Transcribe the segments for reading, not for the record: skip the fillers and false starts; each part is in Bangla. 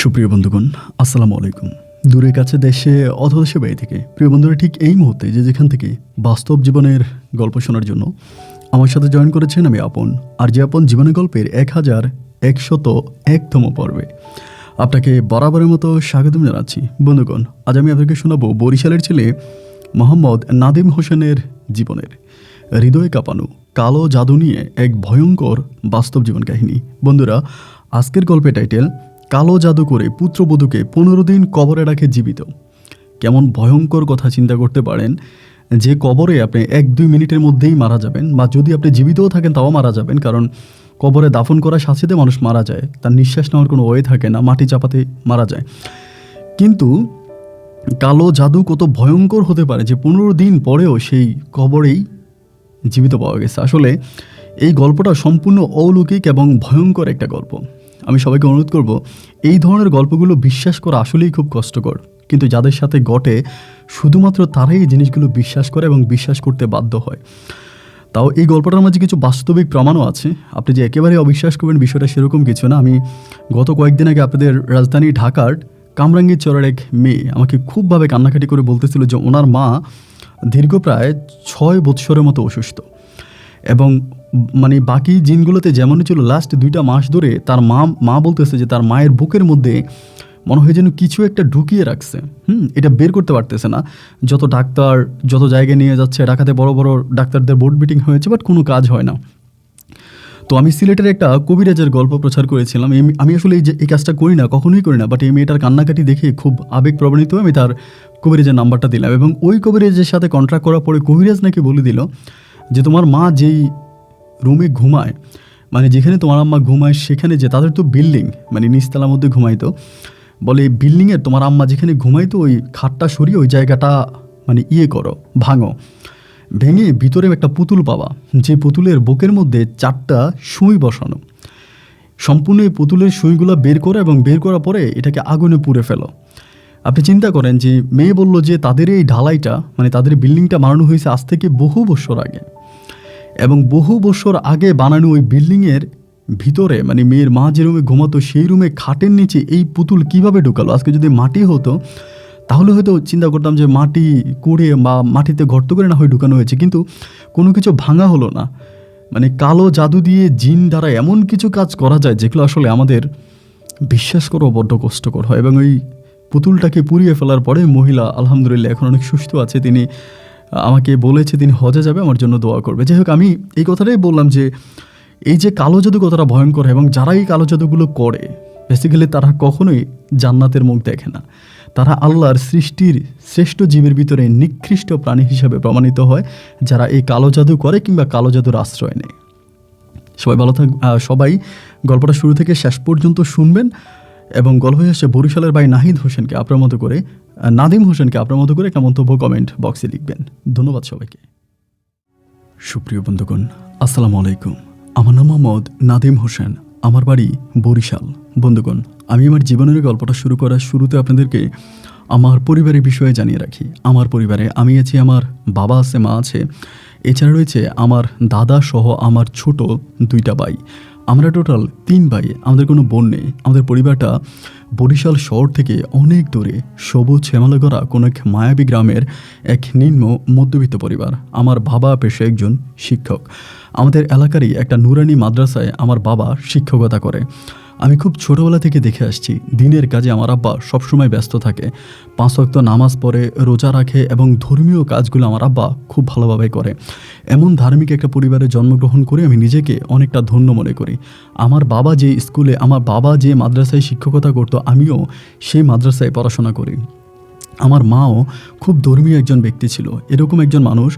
সুপ্রিয় বন্ধুগণ, আসসালামু আলাইকুম। দূরে কাছে দেশে অথবা দেশে বাইরে থেকে প্রিয় বন্ধুরা ঠিক এই মুহূর্তে যে যেখান থেকে বাস্তব জীবনের গল্প শোনার জন্য আমার সাথে জয়েন করেছেন আমি আপন। আর যে আপন জীবনের গল্পের 1101তম পর্বে আপনাকে বরাবরের মতো স্বাগতম জানাচ্ছি। বন্ধুগণ, আজ আমি আপনাকে শোনাবো বরিশালের ছেলে মোহাম্মদ নাদিম হোসেনের জীবনের হৃদয় কাঁপানো কালো জাদু নিয়ে এক ভয়ঙ্কর বাস্তব জীবন কাহিনী। বন্ধুরা, আজকের গল্পের টাইটেল কালো জাদু করে পুত্রবধূকে 15 দিন কবরে রাখে জীবিত। কেমন ভয়ঙ্কর কথা চিন্তা করতে পারেন, যে কবরে আপনি 1-2 মিনিটের মধ্যেই মারা যাবেন, বা যদি আপনি জীবিতও থাকেন তাও মারা যাবেন, কারণ কবরে দাফন করার সাথে সাথে মানুষ মারা যায়, তার নিঃশ্বাস নেওয়ার কোনো ওয়ে থাকে না, মাটি চাপাতে মারা যায়। কিন্তু কালো জাদু কত ভয়ঙ্কর হতে পারে যে 15 দিন পরেও সেই কবরেই জীবিত পাওয়া গেছে। আসলে এই গল্পটা সম্পূর্ণ অলৌকিক এবং ভয়ঙ্কর একটা গল্প। আমি সবাইকে অনুরোধ করব, এই ধরনের গল্পগুলো বিশ্বাস করা আসলেই খুব কষ্টকর, কিন্তু যাদের সাথে ঘটে শুধুমাত্র তারাই এই জিনিসগুলো বিশ্বাস করে এবং বিশ্বাস করতে বাধ্য হয়। তাও এই গল্পটার মাঝে কিছু বাস্তবিক প্রমাণও আছে। আপনি যে একেবারে অবিশ্বাস করবেন বিষয়টা সেরকম কিছু না। আমি গত কয়েকদিন আগে আপনাদের রাজধানী ঢাকার কামরাঙ্গীর চরের এক মেয়ে আমাকে খুবভাবে কান্নাকাটি করে বলতেছিল যে ওনার মা দীর্ঘ প্রায় 6 বৎসরের মতো অসুস্থ, এবং বাকি জিনগুলোতে যেমনই ছিল লাস্ট 2টা মাস ধরে তার মা বলতেছে যে তার মায়ের বুকের মধ্যে মনে হয় যেন কিছু একটা ঢুকিয়ে রাখছে। এটা বের করতে পারতেছে না। যত ডাক্তার যত জায়গায় নিয়ে যাচ্ছে, ঢাকাতে বড় বড় ডাক্তারদের বোর্ড মিটিং হয়েছে, বাট কোনো কাজ হয় না। তো আমি সিলেটের একটা কবিরাজের গল্প প্রচার করেছিলাম। আমি আসলে এই কাজটা করি না, কখনোই করি না, বাট এই মেয়েটার কান্নাকাটি দেখে খুব আবেগ প্রবণিত হয়ে আমি তার কবিরাজের নাম্বারটা দিলাম, এবং ওই কবিরাজের সাথে কন্ট্রাক্ট করার পরে কবিরাজ নাকি বলে দিল যে তোমার মা যেই রুমে ঘুমায়, যেখানে তোমার আম্মা ঘুমায়, সেখানে যে তাদের তো বিল্ডিং নিচতলার মধ্যে ঘুমাইতো, বলে বিল্ডিংয়ের তোমার আম্মা যেখানে ঘুমাইতো ওই খাটটা সরিয়ে ওই জায়গাটা করো, ভাঙো, ভেঙে ভিতরে একটা পুতুল পাবা, যে পুতুলের বুকের মধ্যে 4টা সুই বসানো। সম্পূর্ণ এই পুতুলের সুইগুলো বের করো এবং বের করার পরে এটাকে আগুনে পুড়ে ফেলো। আপনি চিন্তা করেন যে মেয়ে বলল যে তাদের এই ঢালাইটা তাদের বিল্ডিংটা বানানো হয়েছে আজ থেকে বহু বছর আগে, এবং বহু বছর আগে বানানো ওই বিল্ডিংয়ের ভিতরে মেয়ের মা যে রুমে ঘুমাতো সেই রুমে খাটের নিচে এই পুতুল কিভাবে ঢুকালো। আজকে যদি মাটি হতো তাহলে হয়তো চিন্তা করতাম যে মাটি কুড়ে বা মাটিতে গর্ত করে না হয় ঢুকানো হয়েছে, কিন্তু কোনো কিছু ভাঙা হলো না। কালো জাদু দিয়ে জিন দ্বারা এমন কিছু কাজ করা যায় যেগুলো আসলে আমাদের বিশ্বাস করাও বড্ড কষ্টকর হয়। এবং ওই পুতুলটাকে পুড়িয়ে ফেলার পরে মহিলা আলহামদুলিল্লাহ এখন অনেক সুস্থ আছে। তিনি আমাকে বলেছে তিনি হজে যাবে, আমার জন্য দোয়া করবে। যাই হোক, আমি এই কথাটাই বললাম যে এই যে কালো জাদু কতটা ভয়ঙ্কর, এবং যারা এই কালো জাদুগুলো করে বেসিক্যালি তারা কখনোই জান্নাতের মুখ দেখে না। তারা আল্লাহর সৃষ্টির শ্রেষ্ঠ জীবের ভিতরে নিকৃষ্ট প্রাণী হিসাবে প্রমাণিত হয় যারা এই কালো জাদু করে কিংবা কালো জাদুর আশ্রয় নেয়। সবাই ভালো সবাই গল্পটা শুরু থেকে শেষ পর্যন্ত শুনবেন, এবং গল্প শেষে বরিশালের ভাই নাহিদ হোসেনকে আপনার মতো করে নাদিম হোসেনকে আপনার মতো করে একটা মন্তব্য কমেন্ট বক্সে লিখবেন। ধন্যবাদ সবাইকে। সুপ্রিয় বন্ধুগণ, আসসালামু আলাইকুম। আমার নাম মোহাম্মদ নাদিম হোসেন, আমার বাড়ি বরিশাল। বন্ধুগণ, আমি আমার জীবনের গল্পটা শুরু করার শুরুতে আপনাদেরকে আমার পরিবারের বিষয়ে জানিয়ে রাখি। আমার পরিবারে আমি আছি, আমার বাবা আছে, মা আছে, এছাড়া রয়েছে আমার দাদা সহ আমার ছোট 2টা ভাই। আমরা টোটাল 3 ভাই, আমাদের কোনো বোন নেই। আমাদের পরিবারটা বরিশাল শহর থেকে অনেক দূরে সবুজ শ্যামলা করা কোনো এক মায়াবী গ্রামের এক নিম্ন মধ্যবিত্ত পরিবার। আমার বাবা পেশায় একজন শিক্ষক। আমাদের এলাকারই একটা নুরানি মাদ্রাসায় আমার বাবা শিক্ষকতা করে। আমি খুব ছোটোবেলা থেকে দেখে আসছি দিনের কাজে আমার আব্বা সবসময় ব্যস্ত থাকে। 5 ওয়াক্ত নামাজ পড়ে, রোজা রাখে, এবং ধর্মীয় কাজগুলো আমার আব্বা খুব ভালোভাবে করে। এমন ধার্মিক একটা পরিবারে জন্মগ্রহণ করে আমি নিজেকে অনেকটা ধন্য মনে করি। আমার বাবা যে মাদ্রাসায় শিক্ষকতা করতো, আমিও সেই মাদ্রাসায় পড়াশোনা করি। আমার মাও খুব ধর্মীয় একজন ব্যক্তি ছিল। এরকম একজন মানুষ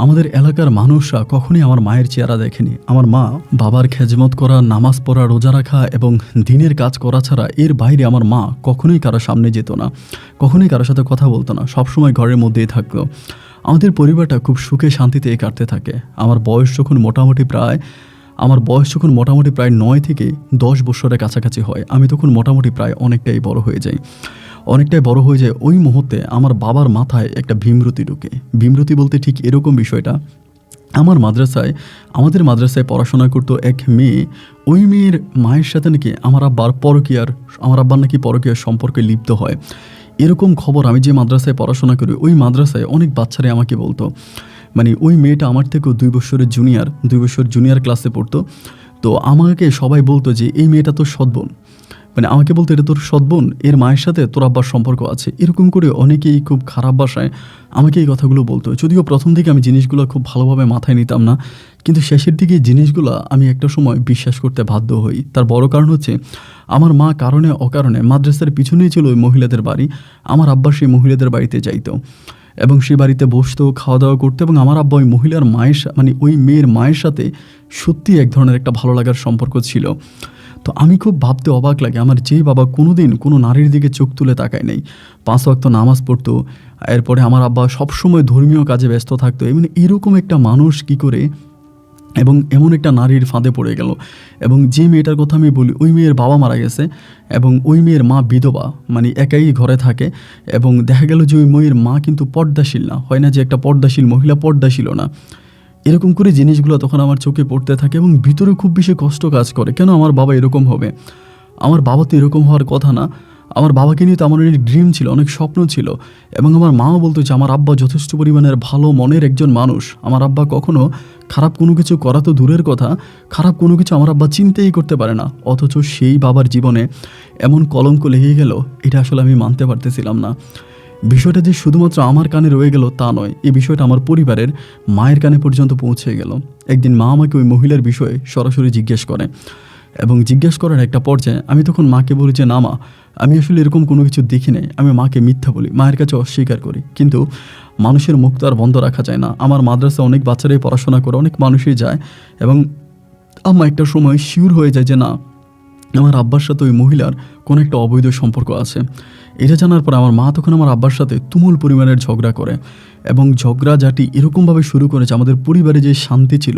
আমাদের এলাকার মানুষরা কখনোই আমার মায়ের চেহারা দেখেনি। আমার মা বাবার খেজমত করা, নামাজ পড়া, রোজা রাখা এবং দিনের কাজ করা ছাড়া এর বাইরে আমার মা কখনোই কারোর সামনে যেত না, কখনোই কারোর সাথে কথা বলতো না, সবসময় ঘরের মধ্যেই থাকতো। আমাদের পরিবারটা খুব সুখে শান্তিতে কাটতে থাকে। আমার বয়স যখন মোটামুটি প্রায় 9 থেকে 10 বছরের কাছাকাছি হয়, আমি তখন মোটামুটি প্রায় অনেকটাই বড় হয়ে যাই। ওই মুহূর্তে আমার বাবার মাথায় একটা ভীমরতি ঢুকে। ভীমরতি বলতে ঠিক এরকম বিষয়টা আমাদের মাদ্রাসায় পড়াশোনা করতো এক মেয়ে। ওই মেয়ের মায়ের সাথে নাকি আমার আব্বার নাকি পরকীয়ার সম্পর্কে লিপ্ত হয়। এরকম খবর আমি যে মাদ্রাসায় পড়াশোনা করি ওই মাদ্রাসায় অনেক বাচ্চারাই আমাকে বলতো। মানে ওই মেয়েটা আমার থেকেও 2 বছর জুনিয়র ক্লাসে পড়তো। তো আমাকে সবাই বলতো যে এই মেয়েটা তো সৎবোন, মানে আমাকে বলতো এটা তোর সৎবোন, এর মায়ের সাথে তোর আব্বার সম্পর্ক আছে। এরকম করে অনেকেই খুব খারাপ ভাষায় আমাকে এই কথাগুলো বলতো। যদিও প্রথম দিকে আমি জিনিসগুলো খুব ভালোভাবে মাথায় নিতাম না, কিন্তু শেষের দিকে জিনিসগুলো আমি একটা সময় বিশ্বাস করতে বাধ্য হই। তার বড় কারণ হচ্ছে আমার মা কারণে অকারণে মাদ্রাসার পিছনেই ছিল ওই মহিলাদের বাড়ি। আমার আব্বা সেই মহিলাদের বাড়িতে যাইতো এবং সেই বাড়িতে বসতো, খাওয়া দাওয়া করতো, এবং আমার আব্বা ওই মহিলার মানে ওই মেয়ের মায়ের সাথে সত্যি এক ধরনের একটা ভালো লাগার সম্পর্ক ছিল। তো আমি খুব ভাবতে অবাক লাগে, আমার যেই বাবা কোনোদিন কোনো নারীর দিকে চোখ তুলে তাকায় নাই, 5 ওয়াক্ত নামাজ পড়তো, এরপরে আমার আব্বা সবসময় ধর্মীয় কাজে ব্যস্ত থাকতো, মানে এরকম একটা মানুষ কি করে এবং এমন একটা নারীর ফাঁদে পড়ে গেল। এবং যে মেয়েটার কথা আমি বলি ওই মেয়ের বাবা মারা গেছে এবং ওই মেয়ের মা বিধবা, মানে একাই ঘরে থাকে। এবং দেখা গেল যে ওই মেয়ের মা কিন্তু পর্দাশীল না, হয় না যে একটা পর্দাশীল মহিলা পর্দাশীল না। এরকম করে জিনিসগুলো তখন আমার চোখে পড়তে থাকে এবং ভিতরে খুব বেশি কষ্ট কাজ করে, কেন আমার বাবা এরকম হবে? আমার বাবা তো এরকম হওয়ার কথা না। আমার বাবাকে নিয়ে তো আমার অনেক ড্রিম ছিল, অনেক স্বপ্ন ছিল। এবং আমার মাও বলতো যে আমার আব্বা যথেষ্ট পরিমাণের ভালো মনের একজন মানুষ। আমার আব্বা কখনো খারাপ কোনো কিছু করা তো দূরের কথা, খারাপ কোনো কিছু আমার আব্বা চিন্তাই করতে পারে না। অথচ সেই বাবার জীবনে এমন কলঙ্ক লেগে গেল, এটা আসলে আমি মানতে পারতেছিলাম না। বিষয়টা যে শুধুমাত্র আমার কানে রয়ে গেল তা নয়, এই বিষয়টা আমার পরিবারের মায়ের কানে পর্যন্ত পৌঁছে গেল। একদিন মা আমাকে ওই মহিলার বিষয়ে সরাসরি জিজ্ঞেস করে এবং জিজ্ঞেস করার একটা পর্যায়ে আমি তখন মাকে বলি যে না মা, আমি আসলে এরকম কোনো কিছু দেখি নাই। আমি মাকে মিথ্যা বলি, মায়ের কাছে অস্বীকার করি। কিন্তু মানুষের মুখ তো আর বন্ধ রাখা যায় না। আমার মাদ্রাসা অনেক বাচ্চারাই পড়াশোনা করে, অনেক মানুষই যায়, এবং আম্মা একটা সময় শিওর হয়ে যায় যে না, আমার আব্বার সাথে ওই মহিলার কোনো একটা অবৈধ সম্পর্ক আছে। এটা জানার পর আমার মা তখন আমার আব্বার সাথে তুমুল পরিমাণের ঝগড়া করে এবং ঝগড়াঝাটি এরকমভাবে শুরু করেছে, আমাদের পরিবারে যে শান্তি ছিল,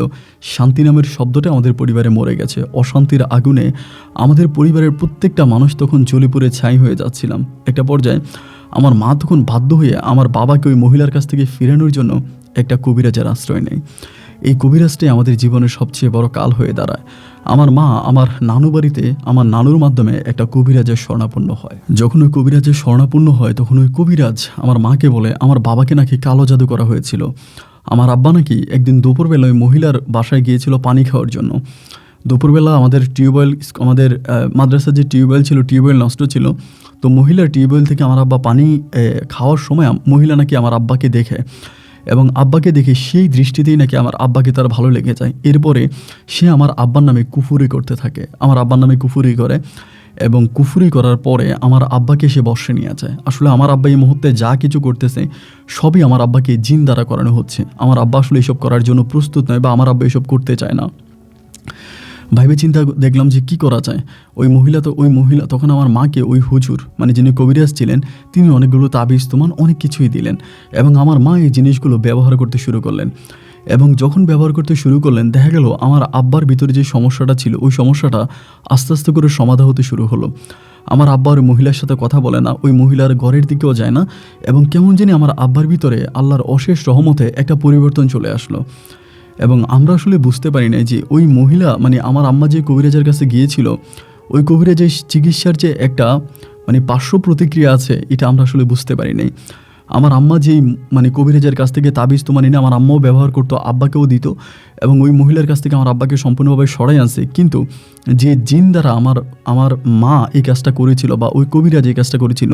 শান্তি নামের শব্দটা আমাদের পরিবারে মরে গেছে। অশান্তির আগুনে আমাদের পরিবারের প্রত্যেকটা মানুষ তখন জ্বলে পুড়ে ছাই হয়ে যাচ্ছিলাম। একটা পর্যায়ে আমার মা তখন বাধ্য হয়ে আমার বাবাকে ওই মহিলার কাছ থেকে ফিরানোর জন্য একটা কবিরাজের আশ্রয় নেয়। এই কবিরাজটাই আমাদের জীবনের সবচেয়ে বড় কাল হয়ে দাঁড়ায়। আমার মা আমার নানু বাড়িতে আমার নানুর মাধ্যমে একটা কবিরাজের শরণাপন্ন হয়। যখন ওই কবিরাজের শরণাপন্ন হয় তখন ওই কবিরাজ আমার মাকে বলে আমার বাবাকে নাকি কালো জাদু করা হয়েছিল। আমার আব্বা নাকি একদিন দুপুরবেলা ওই মহিলার বাসায় গিয়েছিল পানি খাওয়ার জন্য। দুপুরবেলা আমাদের মাদ্রাসার যে টিউবওয়েল ছিল, টিউবওয়েল নষ্ট ছিল। তো মহিলার টিউবওয়েল থেকে আমার আব্বা পানি খাওয়ার সময় মহিলা নাকি আমার আব্বাকে দেখে এবং আব্বাকে দেখে সেই দৃষ্টিতেই নাকি আমার আব্বাকে তার ভালো লেগে যায়। এরপরে সে আমার আব্বার নামে কুফুরি করতে থাকে, আমার আব্বার নামে কুফুরি করে এবং কুফুরি করার পরে আমার আব্বাকে সে বর্ষে নিয়ে যায়। আসলে আমার আব্বা এই মুহূর্তে যা কিছু করতেছে সবই আমার আব্বাকে জিন দ্বারা করানো হচ্ছে। আমার আব্বা আসলে এসব করার জন্য প্রস্তুত নয় বা আমার আব্বা এসব করতে চায় না। ভাইবে চিন্তা দেখলাম যে কি করা যায়। ওই মহিলা তখন আমার মাকে ওই হুজুর, মানে যিনি কবিরাজ ছিলেন, তিনি অনেকগুলো তাবিজ অনেক কিছুই দিলেন এবং আমার মা এই জিনিসগুলো ব্যবহার করতে শুরু করলেন। এবং যখন ব্যবহার করতে শুরু করলেন দেখা গেল আমার আব্বার ভিতরে যে সমস্যাটা ছিল ওই সমস্যাটা আস্তে আস্তে করে সমাধা হতে শুরু হলো। আমার আব্বা ওই মহিলার সাথে কথা বলে না, ওই মহিলার ঘরের দিকেও যায় না, এবং কেমন জানি আমার আব্বার ভিতরে আল্লাহর অশেষ রহমতে একটা পরিবর্তন চলে আসলো। এবং আমরা আসলে বুঝতে পারি না যে ওই মহিলা, মানে আমার আম্মা যে কবিরাজের কাছে গিয়েছিল, ওই কবিরাজের চিকিৎসার যে একটা পার্শ্ব প্রতিক্রিয়া আছে এটা আমরা আসলে বুঝতে পারি নাই। আমার আম্মা যেই কবিরাজের কাছ থেকে তাবিজ নিয়ে আমার আম্মাও ব্যবহার করতো, আব্বাকেও দিত এবং ওই মহিলার কাছ থেকে আমার আব্বাকে সম্পূর্ণভাবে সরাই আনছে। কিন্তু যে জিন দ্বারা আমার মা এই কাজটা করেছিল বা ওই কবিরাজ এই কাজটা করেছিল,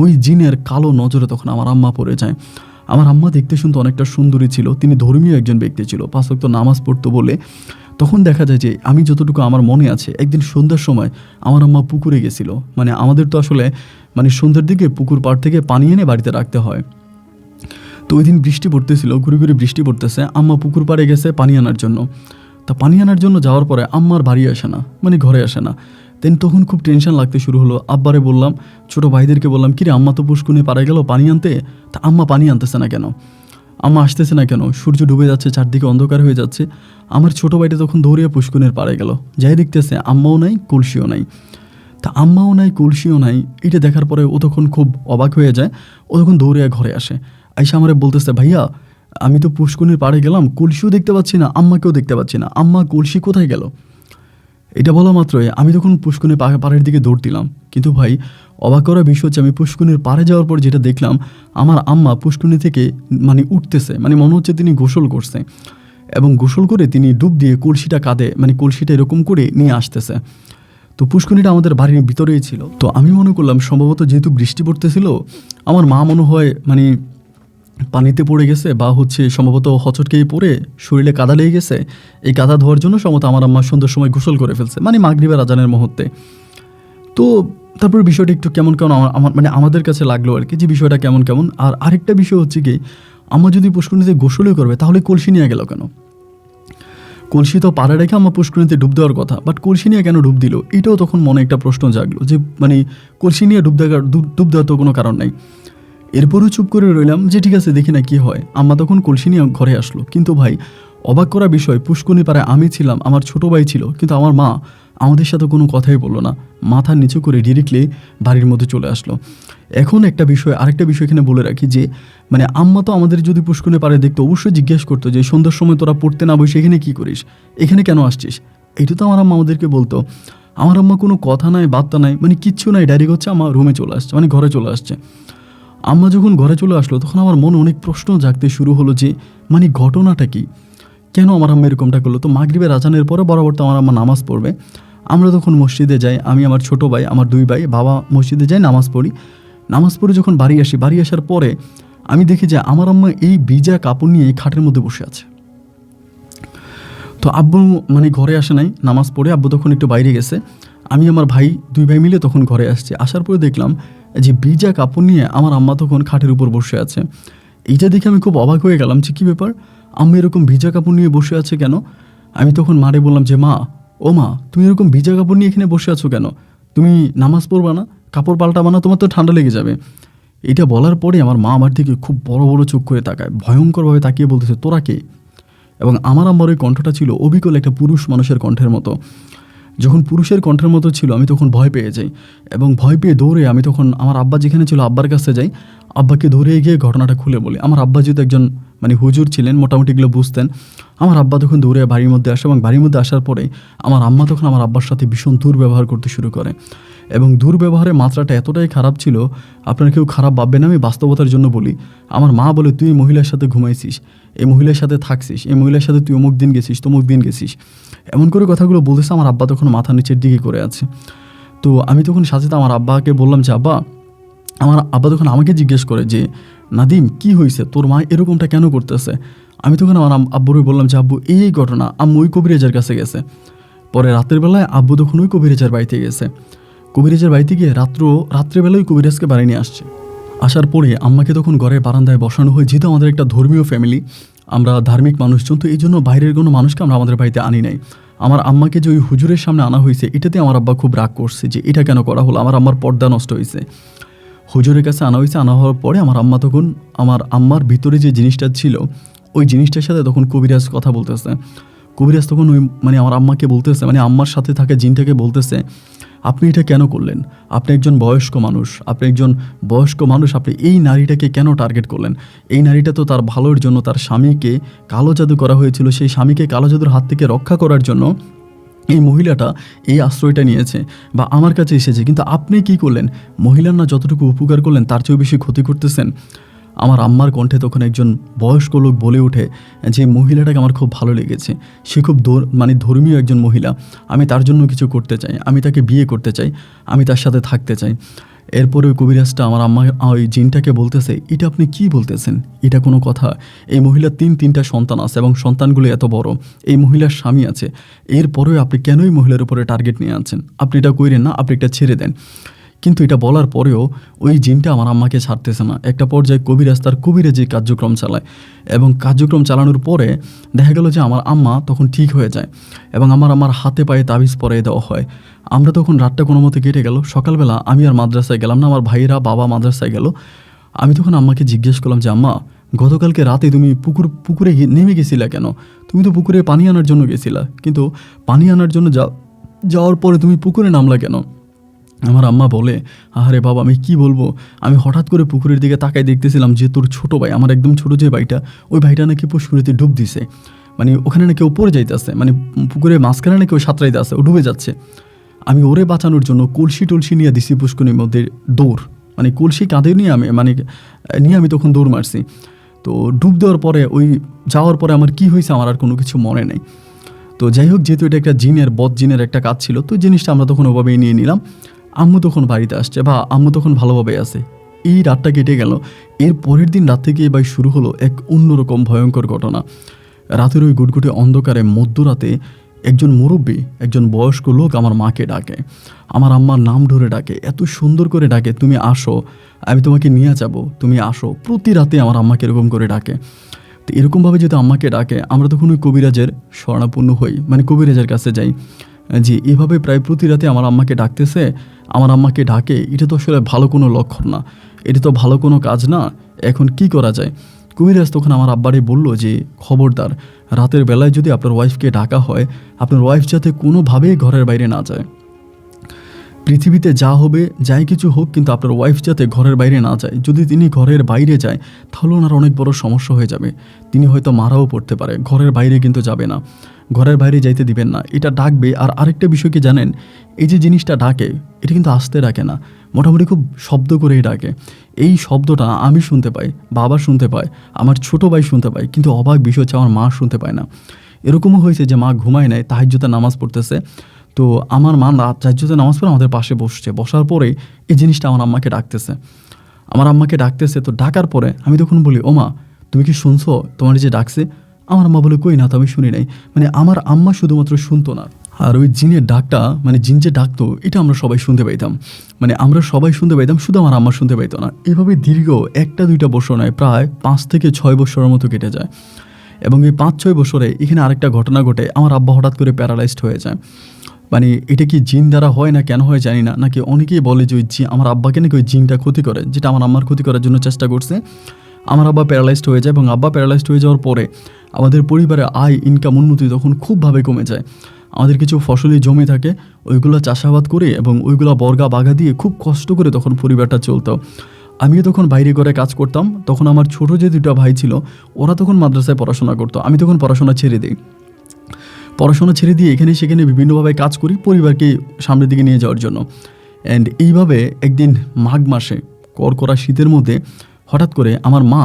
ওই জিনের কালো নজরে তখন আমার আম্মা পড়ে যায়। আমার আম্মা দেখতে শুনতে অনেকটা সুন্দরী ছিল, তিনি ধর্মীয় একজন ব্যক্তি ছিল, 5 ওয়াক্ত নামাজ পড়তো বলে। তখন দেখা যায় যে আমি যতটুকু আমার মনে আছে একদিন সন্ধ্যার সময় আমার আম্মা পুকুরে গেছিল। আমাদের তো আসলে সন্ধ্যার দিকে পুকুর পাড় থেকে পানি এনে বাড়িতে রাখতে হয়। তো ওই দিন বৃষ্টি পড়তেছিল, ঘুরে ঘুরে বৃষ্টি পড়তেছে, আম্মা পুকুর পাড়ে গেছে পানি আনার জন্য। তা পানি আনার জন্য যাওয়ার পরে আম্মার বাড়ি আসে না, ঘরে আসে না। তখন খুব টেনশন লাগতে শুরু হলো। আব্বারে বললাম, ছোটো ভাইদেরকে বললাম, কিরে আম্মা তো পুষ্কুনে পাড়ে গেল পানি আনতে, তা আম্মা পানি আনতেছে না কেন, আম্মা আসতেছে না কেন? সূর্য ডুবে যাচ্ছে, চারদিকে অন্ধকার হয়ে যাচ্ছে। আমার ছোটো ভাইটা তখন দৌড়িয়ে পুষ্কুনের পাড়ে গেল, যাই দেখতেছে আম্মাও নাই, কলসিও নাই। তা আম্মাও নাই, কলসিও নাই, এটা দেখার পরে ও তখন খুব অবাক হয়ে যায়। ও তখন দৌড়িয়ে ঘরে আসে, আইসা আমারে বলতেছে, ভাইয়া আমি তো পুষ্করিণীর পাড়ে গেলাম, কলসিও দেখতে পাচ্ছি না, আম্মাকেও দেখতে পাচ্ছি না। আম্মা, কলসি কোথায় গেল? এটা বলা মাত্রই আমি তখন পুষ্করিণীর পাড়ের দিকে দৌড় দিলাম। কিন্তু ভাই, অবাক করা বিষয় হচ্ছে, আমি পুষ্করিণীর পাড়ে যাওয়ার পর যেটা দেখলাম, আমার আম্মা পুষ্করিণী থেকে মানে উঠতেছে, মানে মনে হচ্ছে তিনি গোসল করছে, এবং গোসল করে তিনি ডুব দিয়ে কলসিটা কাঁধে, মানে কলসিটা এরকম করে নিয়ে আসতেছে। তো পুষ্করিণীটা আমাদের বাড়ির ভিতরেই ছিল। তো আমি মনে করলাম সম্ভবত যেহেতু বৃষ্টি পড়তেছিল, আমার মা মনে হয় মানে পানিতে পড়ে গেছে, বা হচ্ছে সম্ভবত হচটকেই পড়ে শরীরে কাদা লেগে গেছে। এই কাদা ধোয়ার জন্য সম্ভবত আমার আম্মা সন্ধ্যার সময় গোসল করে ফেলছে, মানে মাগরিবের আজানের মুহূর্তে। তো তারপর বিষয়টা একটু কেমন কেমন আমার মানে আমাদের কাছে লাগলো আর কি, যে বিষয়টা কেমন কেমন। আর আরেকটা বিষয় হচ্ছে কি, আম্মা যদি পুষ্করিণীতে গোসলই করবে, তাহলে কলসি নিয়ে গেল কেন? কলসি তো পাড়ে রেখে আমার পুষ্করিণীতে ডুব দেওয়ার কথা, বাট কলসি নিয়ে কেন ডুব দিল? এটাও তখন মনে একটা প্রশ্ন জাগলো, যে মানে কলসি নিয়ে ডুব দেওয়ার তো কোনো কারণ নাই। এরপরও চুপ করে রইলাম, যে ঠিক আছে দেখি না কি হয়। আম্মা তখন কলসি নিয়ে ঘরে আসলো। কিন্তু ভাই, অবাক করা বিষয়, পুষ্করিণী পাড়ায় আমি ছিলাম, আমার ছোট ভাই ছিল, কিন্তু আমার মা আমাদের সাথে কোনো কথাই বললো না, মাথা নিচু করে ডিরেক্টলি বাড়ির মধ্যে চলে আসলো। এখন আরেকটা বিষয় এখানে বলে রাখি, যে মানে আম্মা তো আমাদের যদি পুষ্করিণী পাড়ে দেখতো, অবশ্যই জিজ্ঞেস করতো যে সন্ধ্যার সময় তোরা পড়তে না বসে এখানে কী করিস, এখানে কেন আসছিস? এটা তো আমার আম্মা আমাদেরকে বলতো। আমার আম্মা কোনো কথা নাই, বার্তা নাই, মানে কিচ্ছু নাই, ডাইরেক্ট হচ্ছে আমার রুমে চলে আসছে, মানে ঘরে চলে আসছে। আম্মা যখন ঘরে চলে আসলো, তখন আমার মনে অনেক প্রশ্ন জাগতে শুরু হলো, যে মানে ঘটনাটা কি, কেন আমার আম্মা এরকমটা করলো? তো মাগরিবের আজানের পরে বরাবর তো আমার আম্মা নামাজ পড়বে, আমরা তখন মসজিদে যাই, আমি, আমার ছোট ভাই, আমার 2 ভাই, বাবা মসজিদে যাই, নামাজ পড়ি। নামাজ পড়ে যখন বাড়ি আসি, বাড়ি আসার পরে আমি দেখি যে আমার আম্মা এই ভিজা কাপড় নিয়ে খাটের মধ্যে বসে আছে। তো আব্বু মানে ঘরে আসে নাই, নামাজ পড়ে আব্বু তখন একটু বাইরে গেছে। আমি, আমার ভাই, 2 ভাই মিলে তখন ঘরে আসছে। আসার পরে দেখলাম যে ভিজা কাপড় নিয়ে আমার আম্মা তখন খাটের উপর বসে আছে। এইটা দেখে আমি খুব অবাক হয়ে গেলাম, যে কী ব্যাপার, আম্মা এরকম ভিজা কাপড় নিয়ে বসে আছে কেন? আমি তখন মারে বললাম যে মা, ও মা, তুমি এরকম ভিজা কাপড় নিয়ে এখানে বসে আছো কেন? তুমি নামাজ পড়বা না? কাপড় পাল্টাবা না? তোমার তো ঠান্ডা লেগে যাবে। এটা বলার পরে আমার মা আমার দিকে খুব বড় বড় চোখ করে তাকায়, ভয়ঙ্করভাবে তাকিয়ে বলতেছে, তোরা কে? এবং আমার আম্মার ওই কণ্ঠটা ছিল অবিকল একটা পুরুষ মানুষের কণ্ঠের মতো। যখন পুরুষের কণ্ঠের মতো ছিল, আমি তখন ভয় পেয়ে যাই, এবং ভয় পেয়ে দৌড়ে আমি তখন আমার আব্বা যেখানে ছিল আব্বার কাছে যাই, আব্বাকে দৌড়ে গিয়ে ঘটনাটা খুলে বলি। আমার আব্বা যেহেতু একজন মানে হুজুর ছিলেন, মোটামুটি এগুলো বুঝতেন। আমার আব্বা তখন দৌড়ে বাড়ির মধ্যে আসে, এবং বাড়ির মধ্যে আসার পরে আমার আম্মা তখন আমার আব্বার সাথে ভীষণ দুর্ব্যবহার করতে শুরু করে, এবং দুর্ব্যবহারের মাত্রাটা এতটাই খারাপ ছিল, আপনার কেউ খারাপ ভাববেন না, আমি বাস্তবতার জন্য বলি। আমার মা বলে, তুই এই মহিলার সাথে ঘুমাইছিস, এই মহিলার সাথে থাকছিস, এই মহিলার সাথে তুই অমুক দিন গেছিস, তমুক দিন গেছিস, এমন করে কথাগুলো বলতেছে। আমার আব্বা তখন মাথা নিচের দিকে করে আছে। তো আমি তখন সাথে আমার আব্বাকে বললাম যে আব্বা, আমার আব্বা তখন আমাকে জিজ্ঞেস করে যে নাদিম, কি হয়েছে, তোর মা এরকমটা কেন করতেছে? আমি তখন আমার আব্বুরে বললাম যে আব্বু, এই ঘটনা, আম্মু ওই কবিরাজের কাছে গেছে। পরে রাতের বেলায় আব্বু তখন ওই কবিরাজের বাড়িতে গেছে। কবিরাজের বাড়িতে গিয়ে রাত্রেবেলায় ওই কবিরাজকে বাড়ি নিয়ে আসছে। আসার পরে আম্মাকে তখন ঘরের বারান্দায় বসানো হয়। যেহেতু আমাদের একটা ধর্মীয় ফ্যামিলি, আমরা ধার্মিক মানুষজন, তো এই জন্য বাইরের কোনো মানুষকে আমরা আমাদের বাড়িতে আনি নাই। আমার আম্মাকে যে ওই হুজুরের সামনে আনা হয়েছে, এটাতে আমার আব্বা খুব রাগ করছে, যে এটা কেন করা হলো, আমার আম্মার পর্দা নষ্ট হয়েছে। হুজুরের কাছে আনা হয়েছে, আনা হওয়ার পরে আমার আম্মা তখন আমার আম্মার ভিতরে যে জিনিসটা ছিল, ওই জিনিসটার সাথে তখন কবিরাজ কথা বলতেছে। কবিরাজ তখন ওই মানে আমার আম্মাকে বলতেছে, মানে আম্মার সাথে থাকা জিনটাকে বলতেছে, আপনি এটা কেন করলেন? আপনি একজন বয়স্ক মানুষ, আপনি এই নারীটাকে কেন টার্গেট করলেন? এই নারীটা তো তার ভালোর জন্য, তার স্বামীকে কালো জাদু করা হয়েছিল, সেই স্বামীকে কালো জাদুর হাত থেকে রক্ষা করার জন্য এই মহিলাটা এই আশ্রয়টা নিয়েছে বা আমার কাছে এসেছে, কিন্তু আপনি কি করলেন? মহিলার না যতটুকু উপকার করলেন, তার চেয়েও বেশি ক্ষতি করতেছেন। আমার আম্মার কণ্ঠে তখন একজন বয়স্ক লোক বলে ওঠে যে মহিলাটাকে আমার খুব ভালো লেগেছে, সে খুব মানে ধর্মীয় একজন মহিলা, আমি তার জন্য কিছু করতে চাই, আমি তাকে বিয়ে করতে চাই, আমি তার সাথে থাকতে চাই। এরপরে ওই কবিরাজটা আমার আম্মা ওই জিনটাকে বলতেছে, এটা আপনি কি বলতেছেন? এটা কোনো কথা? এই মহিলার 3টা সন্তান আছে, এবং সন্তানগুলো এত বড়, এই মহিলার স্বামী আছে, এরপরেও আপনি কেন এই মহিলার উপরে টার্গেট নিয়ে আছেন? আপনি এটা কইরেন না, আপনি এটা ছেড়ে দেন। কিন্তু এটা বলার পরেও ওই জিনটা আমার আম্মাকে ছাড়তেছে না। একটা পর্যায়ে কবিরাজ তার কবিরাজি কার্যক্রম চালায়, এবং কার্যক্রম চালানোর পরে দেখা গেল যে আমার আম্মা তখন ঠিক হয়ে যায়, এবং আমার হাতে পায়ে তাবিজ পরিয়ে দেওয়া হয়। আমরা তখন রাতটা কোনো মতে কেটে গেল। সকালবেলা আমি আর মাদ্রাসায় গেলাম না, আমার ভাইয়েরা বাবা মাদ্রাসায় গেল। আমি তখন আম্মাকে জিজ্ঞেস করলাম যে আম্মা, গতকালকে রাতে তুমি পুকুরে নেমে গেছিলা কেন? তুমি তো পুকুরে পানি আনার জন্য গেছিলা, কিন্তু পানি আনার জন্য যাওয়ার পরে তুমি পুকুরে নামলা কেন? আমার আম্মা বলে, আহারে বাবা আমি কি বলবো, আমি হঠাৎ করে পুকুরের দিকে তাকায় দেখতেছিলাম যে তোর ছোট ভাই, আমার একদম ছোট যে ভাইটা, ওই ভাইটা নাকি পুকুরেতে ডুব দিছে, মানে ওখানে নাকি ও পড়ে যাইতেছে, মানে পুকুরের মাঝখানে নাকি ও সাঁতরাইতে আছে, ও ডুবে যাচ্ছে। আমি ওরে বাঁচানোর জন্য কলসি টলসি নিয়ে দিছি পুষ্করিণীর মধ্যে দৌড়, মানে কলসি কাঁধে নিয়ে আমি তখন দৌড় মারছি। তো ডুব দেওয়ার পরে ওই যাওয়ার পরে আমার কি হয়েছে আমার আর কোনো কিছু মনে নেই। তো যাই হোক, যেহেতু এটা একটা বদ জিনের একটা কাজ ছিল, তো জিনিসটা আমরা তখন ওভাবেই নিয়ে নিলাম। আম্মু তখন বাড়িতে আসছে বা আম্মু তখন ভালোভাবে আছে। এই রাতটা কেটে গেল। এর পরের দিন রাত থেকে এবার শুরু হলো এক অন্যরকম ভয়ঙ্কর ঘটনা। রাতের ওই গুটগুটে অন্ধকারে মধ্যরাতে একজন মুরব্বী, একজন বয়স্ক লোক আমার মাকে ডাকে, আমার আম্মার নাম ধরে ডাকে, এত সুন্দর করে ডাকে, তুমি আসো, আমি তোমাকে নিয়ে যাব, তুমি আসো। প্রতি রাতে আমার আম্মাকে এরকম করে ডাকে। তো এরকমভাবে যদি আম্মাকে ডাকে, আমরা তখন ওই কবিরাজের শরণাপন্ন হই, মানে কবিরাজের কাছে যাই, যে এভাবে প্রায় প্রতি রাতে আমার আম্মাকে ডাকতেছে, আমার আম্মাকে ডাকে, এটা তো আসলে ভালো কোনো লক্ষণ না, এটা তো ভালো কোনো কাজ না, এখন কি করা যায়? কবিরাজ তখন আমার আব্বারে বলল যে খবরদার, রাতের বেলায় যদি আপনার ওয়াইফকে ডাকা হয়, আপনার ওয়াইফ যাতে কোনোভাবেই ঘরের বাইরে না যায়। পৃথিবীতে যা হবে, যাই কিছু হোক, কিন্তু আপনার ওয়াইফ যাতে ঘরের বাইরে না যায়। যদি তিনি ঘরের বাইরে যায় তাহলে ওনার অনেক বড় সমস্যা হয়ে যাবে, তিনি হয়তো মারাও পড়তে পারে। ঘরের বাইরে কিন্তু যাবে না, ঘরের বাইরে যাইতে দিবেন না, এটা ডাকবে। আর আরেকটা বিষয় কি জানেন, এই যে জিনিসটা ডাকে, এটা কিন্তু আস্তে ডাকে না, মোটামুটি খুব শব্দ করেই ডাকে। এই শব্দটা আমি শুনতে পাই, বাবা শুনতে পায়, আমার ছোট ভাই শুনতে পায়, কিন্তু অবাক বিষয় হচ্ছে আমার মা শুনতে পায় না। এরকমও হয়েছে যে মা ঘুমায় নেয়, তাহাজ্জুদের নামাজ পড়তেছে, তো আমার মা তাহাজ্জুদের নামাজ পড়ে আমাদের পাশে বসছে, বসার পরে এই জিনিসটা আমার আম্মাকে ডাকতেছে, আমার আম্মাকে ডাকতেছে। তো ডাকার পরে আমি তখন বলি, ও মা, তুমি কি শুনছো তোমার যে ডাকছে? আমার আম্মা বলে, কই না তো, আমি শুনি নাই। মানে আমার আম্মা শুধুমাত্র শুনতো না, আর ওই জিনের ডাকটা, মানে জিন যে ডাকতো, এটা আমরা সবাই শুনতে পাইতাম, মানে আমরা সবাই শুনতে পাইতাম, শুধু আমার আম্মা শুনতে পাইতো না। এভাবে দীর্ঘ 1-2 বছর নয়, প্রায় 5 থেকে 6 বছরের মতো কেটে যায়। এবং এই 5-6 বছরে এখানে আরেকটা ঘটনা ঘটে, আমার আব্বা হঠাৎ করে প্যারালাইজড হয়ে যায়। মানে এটা কি জিন দ্বারা হয় না, কেন হয় জানি না, নাকি অনেকেই বলে যে ওই আমার আব্বাকে নাকি ওই জিনটা ক্ষতি করে, যেটা আমার আম্মার ক্ষতি করার জন্য চেষ্টা করছে। আমার আব্বা প্যারালাইজড হয়ে যায়, এবং আব্বা প্যারালাইজড হয়ে যাওয়ার পরে আমাদের পরিবারে আয় ইনকাম উন্নতি তখন খুবভাবে কমে যায়। আমাদের কিছু ফসলি জমি থাকে, ওইগুলো চাষাবাদ করে এবং ওইগুলো বর্গা বাগা দিয়ে খুব কষ্ট করে তখন পরিবারটা চলতো। আমিও তখন বাইরে করে কাজ করতাম। তখন আমার ছোট যে 2টা ভাই ছিল, ওরা তখন মাদ্রাসায় পড়াশোনা করতো, আমি তখন পড়াশোনা ছেড়ে দিই। পড়াশোনা ছেড়ে দিয়ে এখানে সেখানে বিভিন্নভাবে কাজ করি পরিবারকে সামনের দিকে নিয়ে যাওয়ার জন্য। অ্যান্ড এইভাবে একদিন মাঘ মাসে কড়কড়া শীতের মধ্যে হঠাৎ করে আমার মা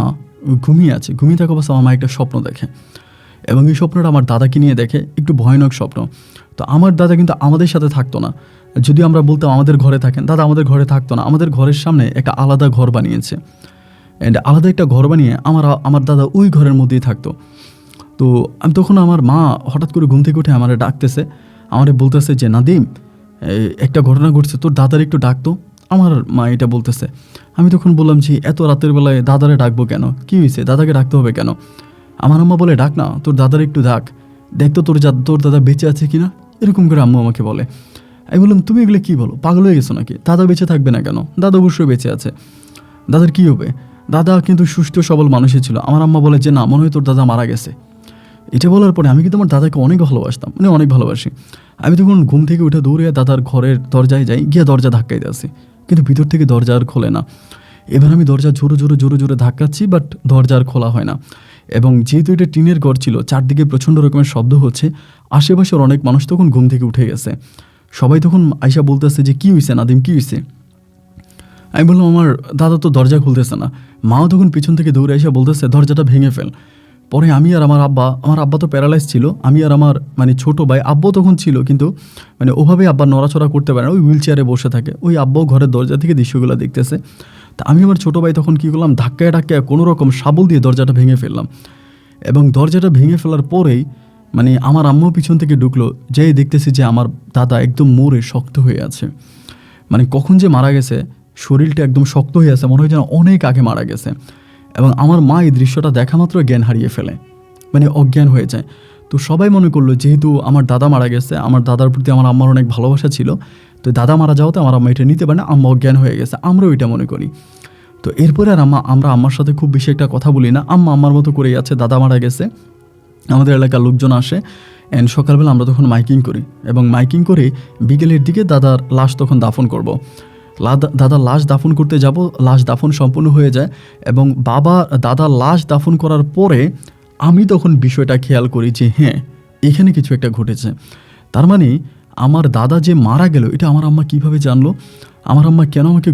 ঘুমিয়ে আছে, ঘুমিয়ে থাকা অবস্থা আমার মা একটা স্বপ্ন দেখে, এবং এই স্বপ্নটা আমার দাদাকে নিয়ে দেখে, একটু ভয়ানক স্বপ্ন। তো আমার দাদা কিন্তু আমাদের সাথে থাকতো না, যদিও আমরা বলতাম আমাদের ঘরে থাকেন, দাদা আমাদের ঘরে থাকতো না, আমাদের ঘরের সামনে একটা আলাদা ঘর বানিয়েছে। অ্যান্ড আলাদা একটা ঘর বানিয়ে আমার দাদা ওই ঘরের মধ্যেই থাকতো। তো আমি তখন, আমার মা হঠাৎ করে ঘুম থেকে উঠে আমারে ডাকতেছে, আমারে বলতেছে যে নাদিম, একটা ঘটনা ঘটছে, তোর দাদার একটু ডাকতো। আমার মা এটা বলতেছে। আমি তখন বললাম যে এত রাতের বেলায় দাদারে ডাকবো কেন, কী হয়েছে, দাদাকে ডাকতে হবে কেন? আমার আম্মা বলে, ডাক না, তোর দাদার একটু ডাক, দেখ তো তোর দাদা বেঁচে আছে কিনা, এরকম করে আম্মু আমাকে বলে। আমি বললাম, তুমি এগুলো কী বলো, পাগল হয়ে গেছো নাকি? দাদা বেঁচে থাকবে না কেন? দাদা অবশ্যই বেঁচে আছে, দাদার কী হবে? দাদা কিন্তু সুস্থ সবল মানুষই ছিল। আমার আম্মা বলে যে না, মনে হয় তোর দাদা মারা গেছে। এটা বলার পরে আমি কিন্তু আমার দাদাকে অনেক ভালোবাসতাম, মানে অনেক ভালোবাসি। আমি তখন ঘুম থেকে উঠে দৌড়ে দাদার ঘরের দরজায় যাই, গিয়ে দরজা ধাক্কাইতে আসি, কিন্তু ভিতর থেকে দরজা আর খোলে না। এবার আমি দরজা জোরে জোরে ধাক্কাচ্ছি, বাট দরজা আর খোলা হয় না। এবং যেহেতু এটা টিনের ঘর ছিল, চারদিকে প্রচণ্ড রকমের শব্দ হচ্ছে, আশেপাশের অনেক মানুষ তখন ঘুম থেকে উঠে গেছে। সবাই তখন আইসা বলতেছে যে কী হয়েছে নাদিম, কী হয়েছে? আমি বললাম, আমার দাদা তো দরজা খুলতেছে না। মাও তখন পিছন থেকে দৌড়ে এসে বলতেছে দরজাটা ভেঙে ফেল। পরে আমি আর আমার আব্বা তো প্যারালাইজ ছিল, আমি আর আমার ছোট ভাই, আব্বাও তখন ছিল, কিন্তু ওভাবে আব্বা নড়াচড়া করতে পারে না, ওই হুইল চেয়ারে বসে থাকে। ওই আব্বাও ঘরের দরজা থেকে দৃশ্যগুলো দেখতেছে। তা আমি আমার ছোট ভাই তখন কী করলাম, ধাক্কায় কোনো রকম শাবল দিয়ে দরজাটা ভেঙে ফেললাম। এবং দরজাটা ভেঙে ফেলার পরেই আমার আম্মাও পিছন থেকে ঢুকলো, যেই দেখতেছি যে আমার দাদা একদম মরে শক্ত হয়ে আছে। কখন যে মারা গেছে, শরীরটা একদম শক্ত হয়ে আছে, মনে হয় যেন অনেক আগে মারা গেছে। এবং আমার মা এই দৃশ্যটা দেখা মাত্র জ্ঞান হারিয়ে ফেলে, অজ্ঞান হয়ে যায়। তো সবাই মনে করলো যেহেতু আমার দাদা মারা গেছে, আমার দাদার প্রতি আমার আম্মার অনেক ভালোবাসা ছিল, তো দাদা মারা যাওয়াতে আমার আম্মা এটা নিতে পারে না, আম্মা অজ্ঞান হয়ে গেছে, আমরাও এটা মনে করি। তো এরপরে আর আমরা আম্মার সাথে খুব বেশি একটা কথা বলি না, আম্মা আম্মার মতো করেই আছে। দাদা মারা গেছে, আমাদের এলাকার লোকজন আসে, অ্যান্ড সকালবেলা আমরা তখন মাইকিং করি এবং মাইকিং করে বিকেলের দিকে দাদার লাশ তখন দাফন করব। দাদার লাশ দাফন করতে যাব, লাশ দাফন সম্পূর্ণ হয়ে যায় এবং দাদার লাশ দাফন করার পরে আমি তখন বিষয়টা খেয়াল করি যে হ্যাঁ, এখানে কিছু একটা ঘটেছে। তার মানে আমার দাদা যে মারা গেল এটা আমার আম্মা কীভাবে জানলো? আমার আম্মা কেন আমাকে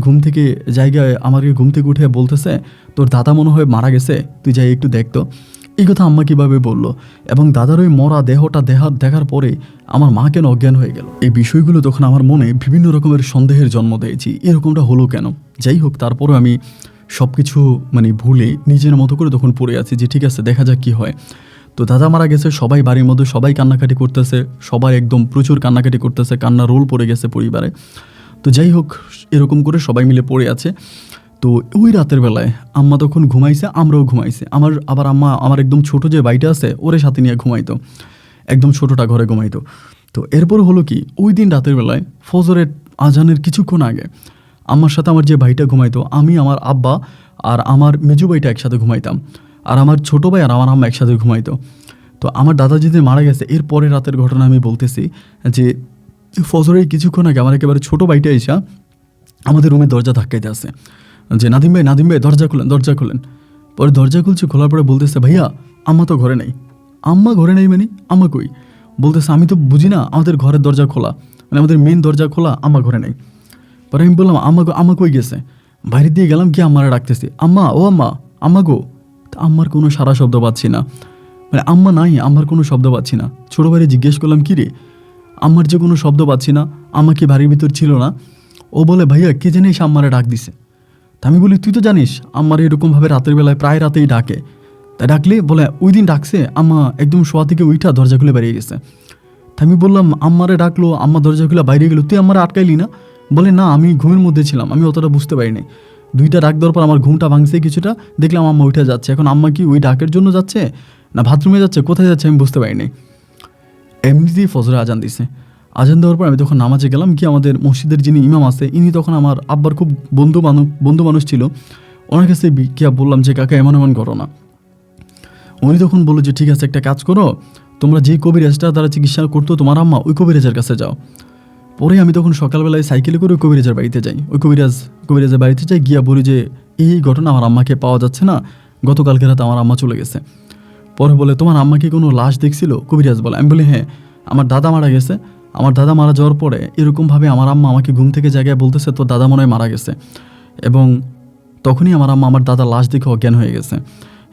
আমাকে ঘুম থেকে উঠে বলতেছে তোর দাদা মনে হয় মারা গেছে, তুই যাই একটু দেখতো। এই কথা আম্মা কীভাবে বললো? এবং দাদার ওই মরা দেহটা দেখার পরে আমার মা কেন অজ্ঞান হয়ে গেল? এই বিষয়গুলো তখন আমার মনে বিভিন্ন রকমের সন্দেহের জন্ম দিয়েছি, এরকমটা হলো কেন? যাই হোক, তারপরে আমি সব কিছু ভুলে নিজের মতো করে তখন পড়ে আছি যে ঠিক আছে, দেখা যাক কী হয়। তো দাদা মারা গেছে, সবাই বাড়ির মধ্যে সবাই কান্নাকাটি করতেছে, সবাই একদম প্রচুর কান্নাকাটি করতেছে, কান্না রোল পড়ে গেছে পরিবারে। তো যাই হোক, এরকম করে সবাই মিলে পড়ে আছে। তো ওই রাতের বেলায় আম্মা তখন ঘুমাইছে, আমরাও ঘুমাইছে। আম্মা আমার একদম ছোট যে ভাইটা আছে ওরে সাথে নিয়ে ঘুমাইতো, একদম ছোটটা ঘরে ঘুমাইতো। তো এরপর হলো কি, ওই দিন রাতের বেলায় ফজরের আজানের কিছুক্ষণ আগে আম্মার সাথে আমার যে ভাইটা ঘুমাইতো, আমি, আমার আব্বা আর আমার মেজু ভাইটা একসাথে ঘুমাইতাম, আর আমার ছোটো ভাই আর আমার আম্মা একসাথে ঘুমাইতো। তো আমার দাদা যেদিন মারা গেছে এর পরের রাতের ঘটনা আমি বলতেছি যে ফজরের কিছুক্ষণ আগে আমার একেবারে ছোটো ভাইটা এসা আমাদের রুমে দরজা ধাক্কাইতে আসে যে নাদিম ভাই দরজা খুলেন। পরে দরজা খুলছে, খোলার পরে বলতেছে ভাইয়া আম্মা তো ঘরে নেই। আম্মা ঘরে নেই মানে আম্মা কই? বলতেছে আমি তো বুঝি না, আমাদের ঘরের দরজা খোলা, আমাদের মেন দরজা খোলা, আম্মা ঘরে নেই। পরে আমি বললাম আম্মা কই গেছে? বাইরে দিয়ে গেলাম, গিয়ে আম্মারা ডাকতেছি, আম্মা ও আম্মা গো। আম্মার কোনো সারা শব্দ পাচ্ছি না, আম্মা নাই, আম্মার কোনো শব্দ পাচ্ছি না। ছোটো ভাইরে জিজ্ঞেস করলাম কি রে, আম্মার যে কোনো শব্দ পাচ্ছি না, আমাকে বাড়ির ভিতর ছিল না। ও বলে ভাইয়া কে জানি এসে আম্মারে ডাক দিছে। তা আমি বলি তুই তো জানিস আম্মার এরকমভাবে রাতের বেলায় প্রায় রাতেই ডাকে। তা ডাকলে বলে ওই দিন ডাকছে, আম্মা একদম শোয়া থেকে উঠা দরজা খুলে বেরিয়ে গেছে। তা আমি বললাম আম্মারে ডাকলো, আম্মা দরজা খুলে বাইরে গেলো, তুই আম্মারে আটকাইলি না? বলে না, আমি ঘুমের মধ্যে ছিলাম, আমি অতটা বুঝতে পারিনি। দুইটা ডাক দেওয়ার পর আমার ঘুমটা ভাঙছে কিছুটা, দেখলাম আম্মা উঠে যাচ্ছে। এখন আম্মা কি ওই ডাকের জন্য যাচ্ছে না বাথরুমে যাচ্ছে, কোথায় যাচ্ছে আমি বুঝতে পারিনি। এমনিতেই ফজরে আজান দিছে। আজান দেওয়ার পর আমি তখন নামাজে গেলাম, কি আমাদের মসজিদের যিনি ইমাম আছে ইনি তখন আমার আব্বার খুব বন্ধু মানুষ ছিল। ওনার কাছে গিয়া বললাম যে কাকা এমন ঘটনা। উনি তখন বললো যে ঠিক আছে, একটা কাজ করো, তোমরা যে কবিরাজটা দ্বারা চিকিৎসা করতো তোমার আম্মা, ওই কবিরাজের কাছে যাও। পরে আমি তখন সকালবেলায় সাইকেলে করে ওই কবিরাজের বাড়িতে যাই। কবিরাজের বাড়িতে যাই, গিয়া বলি যে এই ঘটনা, আমার আম্মাকে পাওয়া যাচ্ছে না, গতকালকে রাতে আমার আম্মা চলে গেছে। পরে বলে তোমার আম্মা কি কোনো লাশ দেখছিল? কবিরাজ বলে। আমি বলি হ্যাঁ, আমার দাদা মারা গেছে। আমার দাদা মারা যাওয়ার পরে এরকমভাবে আমার আম্মা আমাকে ঘুম থেকে জায়গায় বলতেছে তোর দাদা মনে হয় মারা গেছে। এবং তখনই আমার আম্মা আমার দাদার লাশ দেখে অজ্ঞান হয়ে গেছে।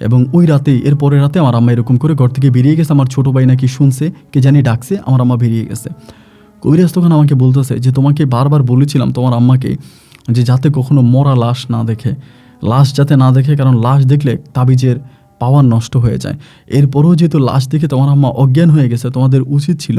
এবং ওই রাতেই, এর পরের রাতে আমার আম্মা এরকম করে ঘর থেকে বেরিয়ে গেছে। আমার ছোটো ভাই নাকি শুনছে, কে জানি ডাকছে, আমার আম্মা বেরিয়ে গেছে। কবিরাজ তখন আমাকে বলতেছে যে তোমাকে বারবার বলেছিলাম তোমার আম্মাকে যে যাতে কখনো মরা লাশ না দেখে, কারণ লাশ দেখলে তাবিজের পাওয়ার নষ্ট হয়ে যায়। এরপরেও যেহেতু লাশ দেখে তোমার আম্মা অজ্ঞান হয়ে গেছে, তোমাদের উচিত ছিল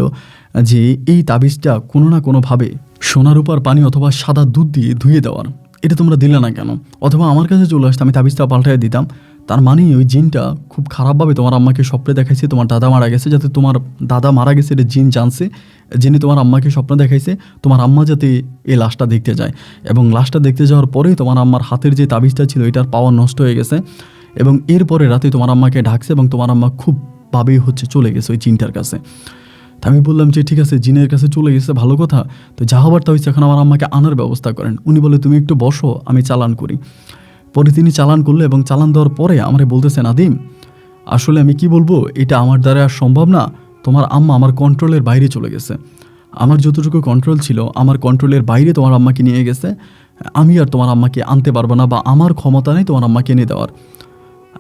যে এই তাবিজটা কোনো না কোনোভাবে সোনার উপর পানি অথবা সাদা দুধ দিয়ে ধুয়ে দেওয়ার। এটা তোমরা দিলে না কেন? অথবা আমার কাছে চলে আসতো, আমি তাবিজটা পাল্টাই দিতাম। তার মানে ওই জিনটা খুব খারাপভাবে তোমার আম্মাকে স্বপ্নে দেখাইছে তোমার দাদা মারা গেছে, যাতে তোমার দাদা মারা গেছে এটা জিন জানছে, যিনি তোমার আম্মাকে স্বপ্নে দেখাইছে তোমার আম্মা যাতে এই লাশটা দেখতে যায়। এবং লাশটা দেখতে যাওয়ার পরেই তোমার আম্মার হাতের যে তাবিজটা ছিল এটার পাওয়ার নষ্ট হয়ে গেছে। এবং এরপরে রাতে তোমার আম্মাকে ডাকছে এবং তোমার আম্মা খুব ভাবেই চলে গেছে ওই জিনটার কাছে। তা আমি বললাম যে ঠিক আছে, জিনের কাছে চলে গেছে, ভালো কথা, তো যা হবার তা হয়েছে, এখন আমার আম্মাকে আনার ব্যবস্থা করেন। উনি বলে তুমি একটু বসো, আমি চালান করি। পরে তিনি চালান করলো এবং চালান দেওয়ার পরে আমারে বলতেছে নাদিম, আসলে আমি কি বলবো, এটা আমার দ্বারা আর সম্ভব না, তোমার আম্মা আমার কন্ট্রোলের বাইরে চলে গেছে। আমার যতটুকু কন্ট্রোল ছিল আমার কন্ট্রোলের বাইরে তোমার আম্মাকে নিয়ে গেছে। আমি আর তোমার আম্মাকে আনতে পারবো না, বা আমার ক্ষমতা নেই তোমার আম্মাকে এনে দেওয়ার।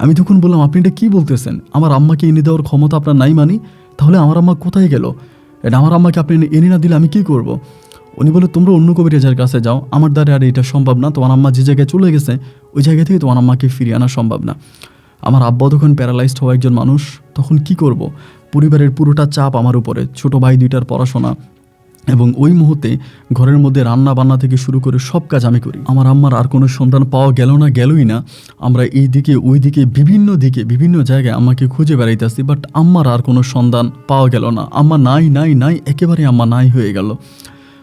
আমি তখন বললাম আপনি এটা কী বলতেছেন, আমার আম্মাকে এনে দেওয়ার ক্ষমতা আপনার নাই মানি? তাহলে আমার আম্মা কোথায় গেল? এটা আমার আম্মাকে আপনি এনে না দিলে আমি কী করব? উনি বলে তোমরা অন্য কবিরাজের কাছে যাও, আমার দ্বারা আর এটা সম্ভব না, তোমার আম্মা যে জায়গায় চলে গেছে ওই জায়গা থেকে তোমার আম্মাকে ফিরিয়ে আনা সম্ভব না। আমার আব্বা তখন প্যারালাইজড হওয়া একজন মানুষ, তখন কি করব? পরিবারের পুরোটা চাপ আমার উপরে, ছোটো ভাই দুইটার পড়াশোনা, এবং ওই মুহূর্তে ঘরের মধ্যে রান্না বান্না থেকে শুরু করে সব কাজ আমি করি। আমার আম্মার আর কোনো সন্তান পাওয়া গেলই না। আমরা এই দিকে ওই দিকে বিভিন্ন জায়গায় আম্মাকে খুঁজে বেড়াইতেছি, বাট আম্মার আর কোনো সন্তান পাওয়া গেল না। আম্মা নাই একেবারে আম্মা নাই হয়ে গেল।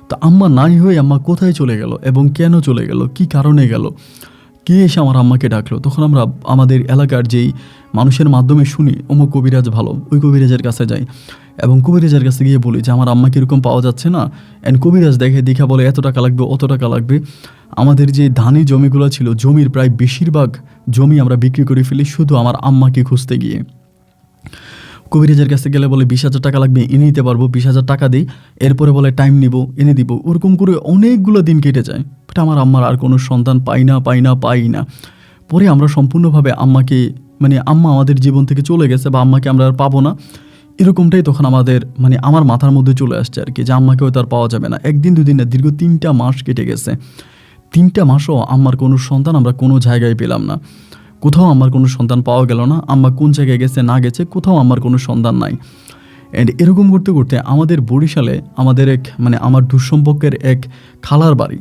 তা আম্মা নাই হয়ে আম্মা কোথায় চলে গেল এবং কেন চলে গেল, কি কারণে গেল, কে এসে আমার আম্মাকে ডাকলো। তখন আমরা আমাদের এলাকার যেই মানুষের মাধ্যমে শুনি অমুক কবিরাজ ভালো, ওই কবিরাজের কাছে যাই এবং কবিরাজের কাছে গিয়ে বলি যে আমার আম্মাকে এরকম পাওয়া যাচ্ছে না। অ্যান্ড কবিরাজ দেখা বলে এত টাকা লাগবে, অত টাকা লাগবে। আমাদের যে ধানি জমিগুলো ছিল, জমির প্রায় বেশিরভাগ জমি আমরা বিক্রি করে ফেলি শুধু আমার আম্মাকে খুঁজতে গিয়ে। কবিরাজের কাছে গেলে বলে 20,000 টাকা লাগবে, এনে দিতে পারবো, 20,000 টাকা দিই, এরপরে বলে টাইম নিব, এনে দিব। ওরকম করে অনেকগুলো দিন কেটে যায়, বাট আমার আম্মার আর কোনো সন্তান পাই না। পরে আমরা সম্পূর্ণভাবে আম্মাকে আম্মা আমাদের জীবন থেকে চলে গেছে বা আম্মাকে আমরা আর পাবো না, এরকমটাই তখন আমাদের আমার মাথার মধ্যে চলে আসছে আর কি, যে আম্মাকে হয়তো আর পাওয়া যাবে না। একদিন দুদিন না, দীর্ঘ 3টা মাস কেটে গেছে। 3টা মাসও আম্মার কোনো সন্তান আমরা কোনো জায়গায় পেলাম না। কোথাও আমার কোনো সন্তান পাওয়া গেল না। আম্মা কোন জায়গায় গেছে না গেছে, কোথাও আমার কোনো সন্তান নাই। অ্যান্ড এরকম করতে করতে আমাদের বরিশালে আমাদের আমার দুঃসম্পর্কের এক খালার বাড়ি।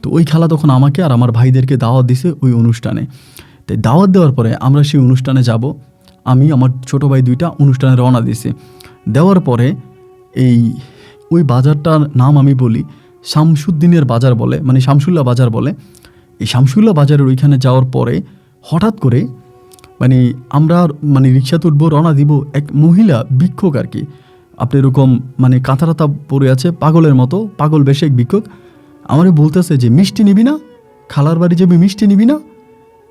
তো ওই খালা তখন আমাকে আর আমার ভাইদেরকে দাওয়াত দিছে ওই অনুষ্ঠানে। তাই দাওয়াত দেওয়ার পরে আমরা সেই অনুষ্ঠানে যাব। আমি আমার ছোটো ভাই 2টা অনুষ্ঠানে রওনা দিছি। দেওয়ার পরে ওই বাজারটার নাম আমি বলি শামসুদ্দিনের বাজার বলে, শামসুল্লাহ বাজার বলে। এই শামসুল্লাহ বাজারের ওইখানে যাওয়ার পরে হঠাৎ করে আমরা রিক্সাতে উঠবো, রওনা দিব, এক মহিলা ভিক্ষুক আর কি, আপনি এরকম কাঁথা টাথা পরে আছে পাগলের মতো, পাগল বেশি এক ভিক্ষুক আমারে বলতেছে যে মিষ্টি নিবি না, খালার বাড়ি যাবি, মিষ্টি নিবি না।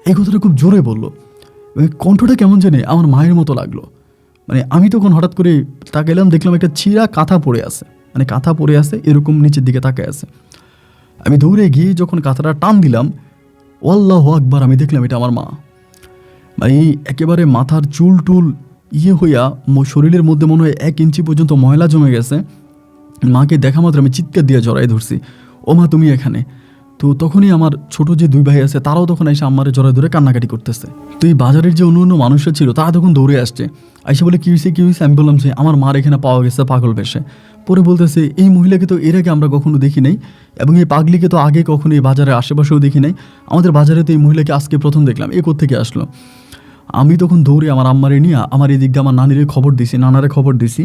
এই কথাটা খুব জোরে বললো, কণ্ঠটা কেমন জানে আমার মায়ের মতো লাগলো। আমি তখন হঠাৎ করে তাকাইলাম, দেখলাম একটা ছিঁড়া কাঁথা পড়ে আছে, কাঁথা পড়ে আছে এরকম নিচের দিকে তাকায় আছে। আমি দৌড়ে গিয়ে যখন কাঁথাটা টান দিলাম, আল্লাহু আকবার, আমি দেখলাম এটা আমার মা। একেবারে মাথার চুল টুল হইয়া শরীরের মধ্যে মনে হয় 1 ইঞ্চি পর্যন্ত ময়লা জমে গেছে। মাকে দেখা মাত্র আমি চিৎকার দিয়ে জড়াই ধরছি, ও মা তুমি এখানে। তো তখনই আমার ছোট যে 2 ভাই আছে তারাও তখন এসে আম্মারে জড়াই ধরে কান্নাকাটি করতেছে। তো এই বাজারের যে অন্য মানুষরা ছিল তারা তখন দৌড়ে আসছে, আইসা বলে কী হয়েছে। আমি বললাম যে আমার মার এখানে পাওয়া গেছে পাগল বেশে। পরে বলতেছে এই মহিলাকে তো এর আগে আমরা কখনো দেখি নাই এবং এই পাগলিকে তো আগে কখনো এই বাজারের আশেপাশেও দেখি নাই, আমাদের বাজারে তো এই মহিলাকে আজকে প্রথম দেখলাম, এ কোত্থেকে আসলো। আমি তখন দৌড়ে আমার আম্মারে নিয়ে আমার এই দিক দিয়ে আমার নানিরে খবর দিছি, নানারে খবর দিছি।